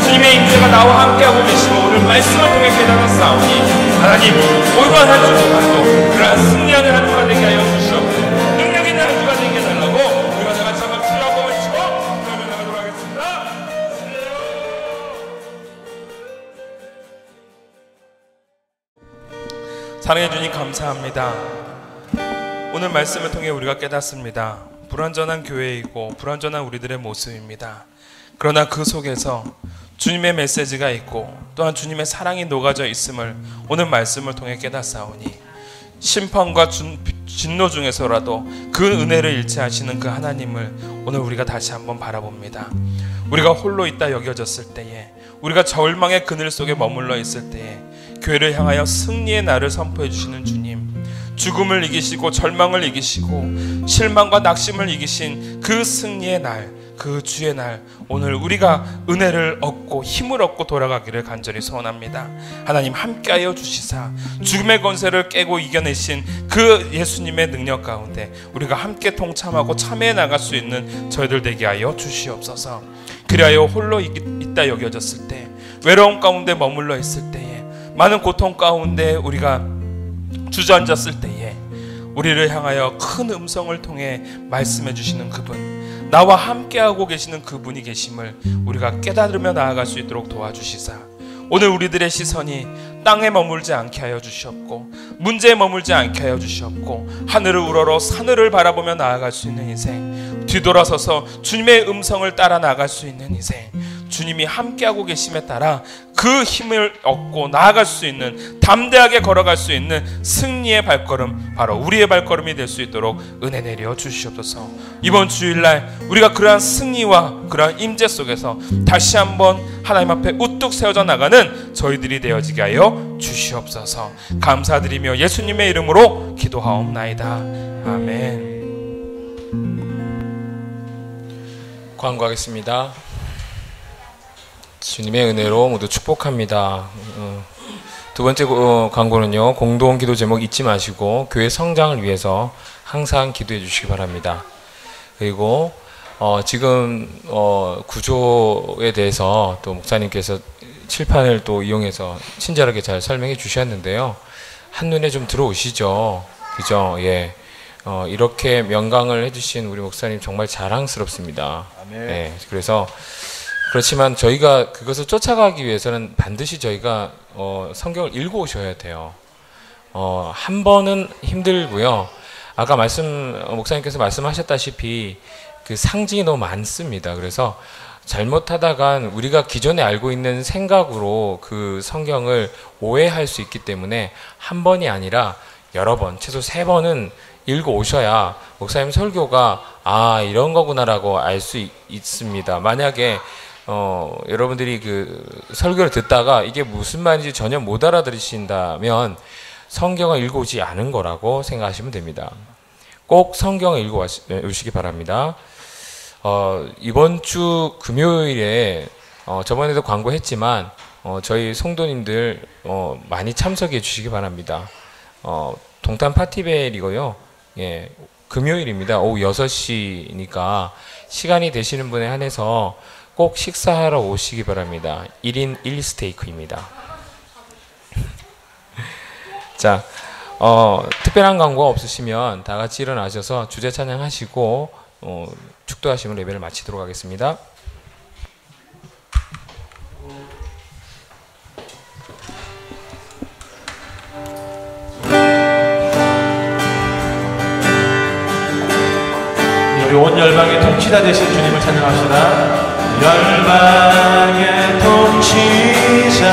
주님의 임재가 나와 함께하고 계시고 오늘 말씀을 통해 깨달았사오니 하나님 오늘 한 주 동안도 그러한 승리하는 한 주가 되게 하여 주시옵소서. 능력 있는 한 주가 되게 해달라고 우리가 다 같이 한번 주여 한번 외치고 그러면 나가도록 하겠습니다. 사랑해 주님 감사합니다. 오늘 말씀을 통해 우리가 깨닫습니다. 불완전한 교회이고 불완전한 우리들의 모습입니다. 그러나 그 속에서 주님의 메시지가 있고 또한 주님의 사랑이 녹아져 있음을 오늘 말씀을 통해 깨닫사오니 심판과 진노 중에서라도 그 은혜를 잃지 않으시는 그 하나님을 오늘 우리가 다시 한번 바라봅니다. 우리가 홀로 있다 여겨졌을 때에, 우리가 절망의 그늘 속에 머물러 있을 때에 교회를 향하여 승리의 날을 선포해 주시는 주님, 죽음을 이기시고 절망을 이기시고 실망과 낙심을 이기신 그 승리의 날, 그 주의 날, 오늘 우리가 은혜를 얻고 힘을 얻고 돌아가기를 간절히 소원합니다. 하나님 함께하여 주시사 죽음의 권세를 깨고 이겨내신 그 예수님의 능력 가운데 우리가 함께 동참하고 참여해 나갈 수 있는 저희들 되게 하여 주시옵소서. 그리하여 홀로 있다 여겨졌을 때, 외로움 가운데 머물러 있을 때에, 많은 고통 가운데 우리가 주저앉았을 때에 우리를 향하여 큰 음성을 통해 말씀해 주시는 그분, 나와 함께하고 계시는 그분이 계심을 우리가 깨달으며 나아갈 수 있도록 도와주시사, 오늘 우리들의 시선이 땅에 머물지 않게 하여 주시옵고 문제에 머물지 않게 하여 주시옵고 하늘을 우러러 하늘을 바라보며 나아갈 수 있는 인생, 뒤돌아서서 주님의 음성을 따라 나아갈 수 있는 인생, 주님이 함께하고 계심에 따라 그 힘을 얻고 나아갈 수 있는, 담대하게 걸어갈 수 있는 승리의 발걸음, 바로 우리의 발걸음이 될 수 있도록 은혜 내려 주시옵소서. 이번 주일날 우리가 그러한 승리와 그러한 임재 속에서 다시 한번 하나님 앞에 우뚝 세워져 나가는 저희들이 되어지게 하여 주시옵소서. 감사드리며 예수님의 이름으로 기도하옵나이다. 아멘. 광고하겠습니다. 주님의 은혜로 모두 축복합니다. 두 번째 광고는요, 공동 기도 제목 잊지 마시고 교회 성장을 위해서 항상 기도해 주시기 바랍니다. 그리고 지금 구조에 대해서 또 목사님께서 칠판을 또 이용해서 친절하게 잘 설명해 주셨는데요, 한눈에 좀 들어오시죠? 그죠? 예. 이렇게 명강을 해주신 우리 목사님 정말 자랑스럽습니다. 네, 그래서 그렇지만 저희가 그것을 쫓아가기 위해서는 반드시 저희가 성경을 읽고 오셔야 돼요. 한 번은 힘들고요. 아까 목사님께서 말씀하셨다시피 그 상징이 너무 많습니다. 그래서 잘못하다간 우리가 기존에 알고 있는 생각으로 그 성경을 오해할 수 있기 때문에 한 번이 아니라 여러 번, 최소 3번은 읽고 오셔야 목사님 설교가 이런 거구나라고 알 수 있습니다. 만약에 여러분들이 그 설교를 듣다가 이게 무슨 말인지 전혀 못 알아들으신다면 성경을 읽어오지 않은 거라고 생각하시면 됩니다. 꼭 성경을 읽어오시기 바랍니다. 이번 주 금요일에 저번에도 광고했지만 저희 성도님들 많이 참석해 주시기 바랍니다. 동탄 파티벨이고요. 예, 금요일입니다. 오후 6시니까 시간이 되시는 분에 한해서 꼭 식사하러 오시기 바랍니다. 1인 1스테이크입니다. 자, 특별한 광고 없으시면 다 같이 일어나셔서 주제 찬양하시고 축도하시면 예배를 마치도록 하겠습니다. 우리 온 열방의 통치자 되신 주님을 찬양합시다. 열방의 통치자,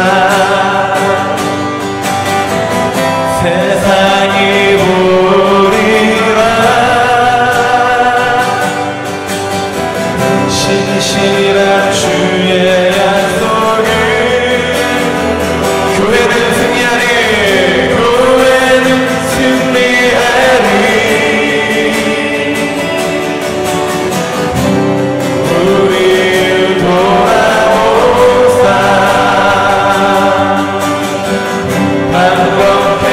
세상이 보리라. 신실한 주의 약속을, 교회는 승리하리, 교회는 승리하리. 반복해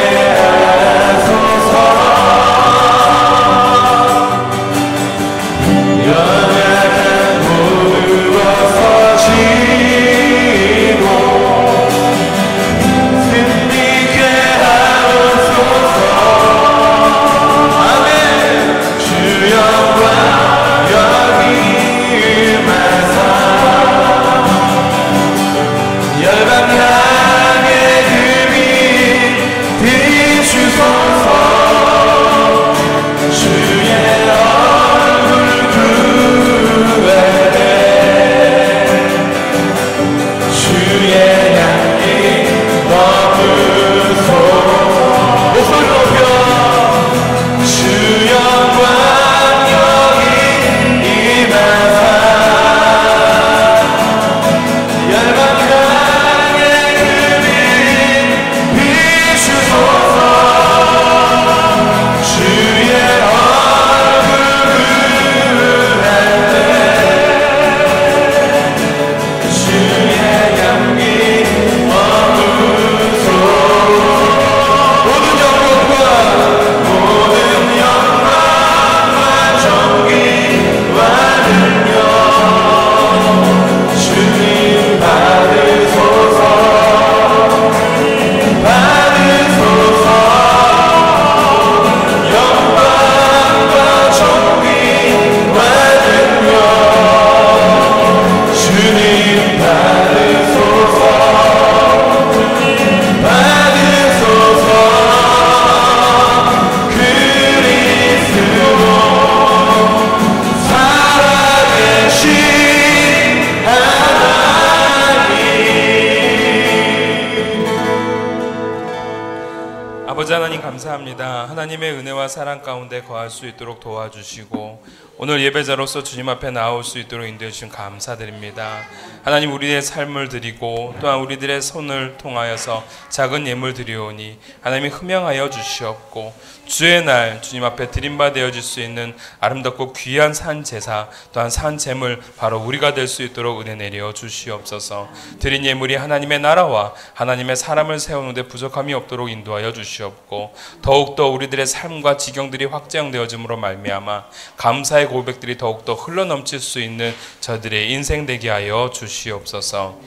아버지 하나님 감사합니다. 하나님의 은혜와 사랑 가운데 거할 수 있도록 도와주시고 오늘 예배자로서 주님 앞에 나올 수 있도록 인도해 주신 감사드립니다. 하나님 우리의 삶을 드리고 또한 우리들의 손을 통하여서 작은 예물 드리오니 하나님이 흠양하여 주시옵고 주의 날 주님 앞에 드림바 되어질 수 있는 아름답고 귀한 산 제사 또한 산 제물 바로 우리가 될 수 있도록 은혜 내려 주시옵소서. 드린 예물이 하나님의 나라와 하나님의 사람을 세우는 데 부족함이 없도록 인도하여 주시옵고 더욱더 우리들의 삶과 지경들이 확장되어짐으로 말미암아 감사의 고백들이 더욱더 흘러넘칠 수 있는 저들의 인생 되게 하여 주시옵소서.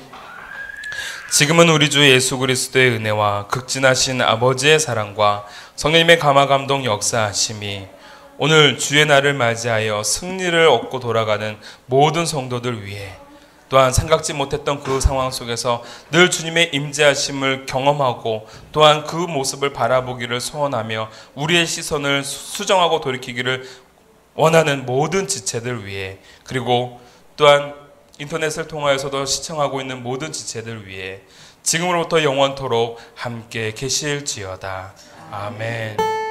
지금은 우리 주 예수 그리스도의 은혜와 극진하신 아버지의 사랑과 성령님의 감화 감동 역사하심이 오늘 주의 날을 맞이하여 승리를 얻고 돌아가는 모든 성도들 위해 또한 생각지 못했던 그 상황 속에서 늘 주님의 임재하심을 경험하고 또한 그 모습을 바라보기를 소원하며 우리의 시선을 수정하고 돌이키기를 원하는 모든 지체들 위해 그리고 또한 인터넷을 통하여서도 시청하고 있는 모든 지체들 위해 지금으로부터 영원토록 함께 계실지어다. 아멘.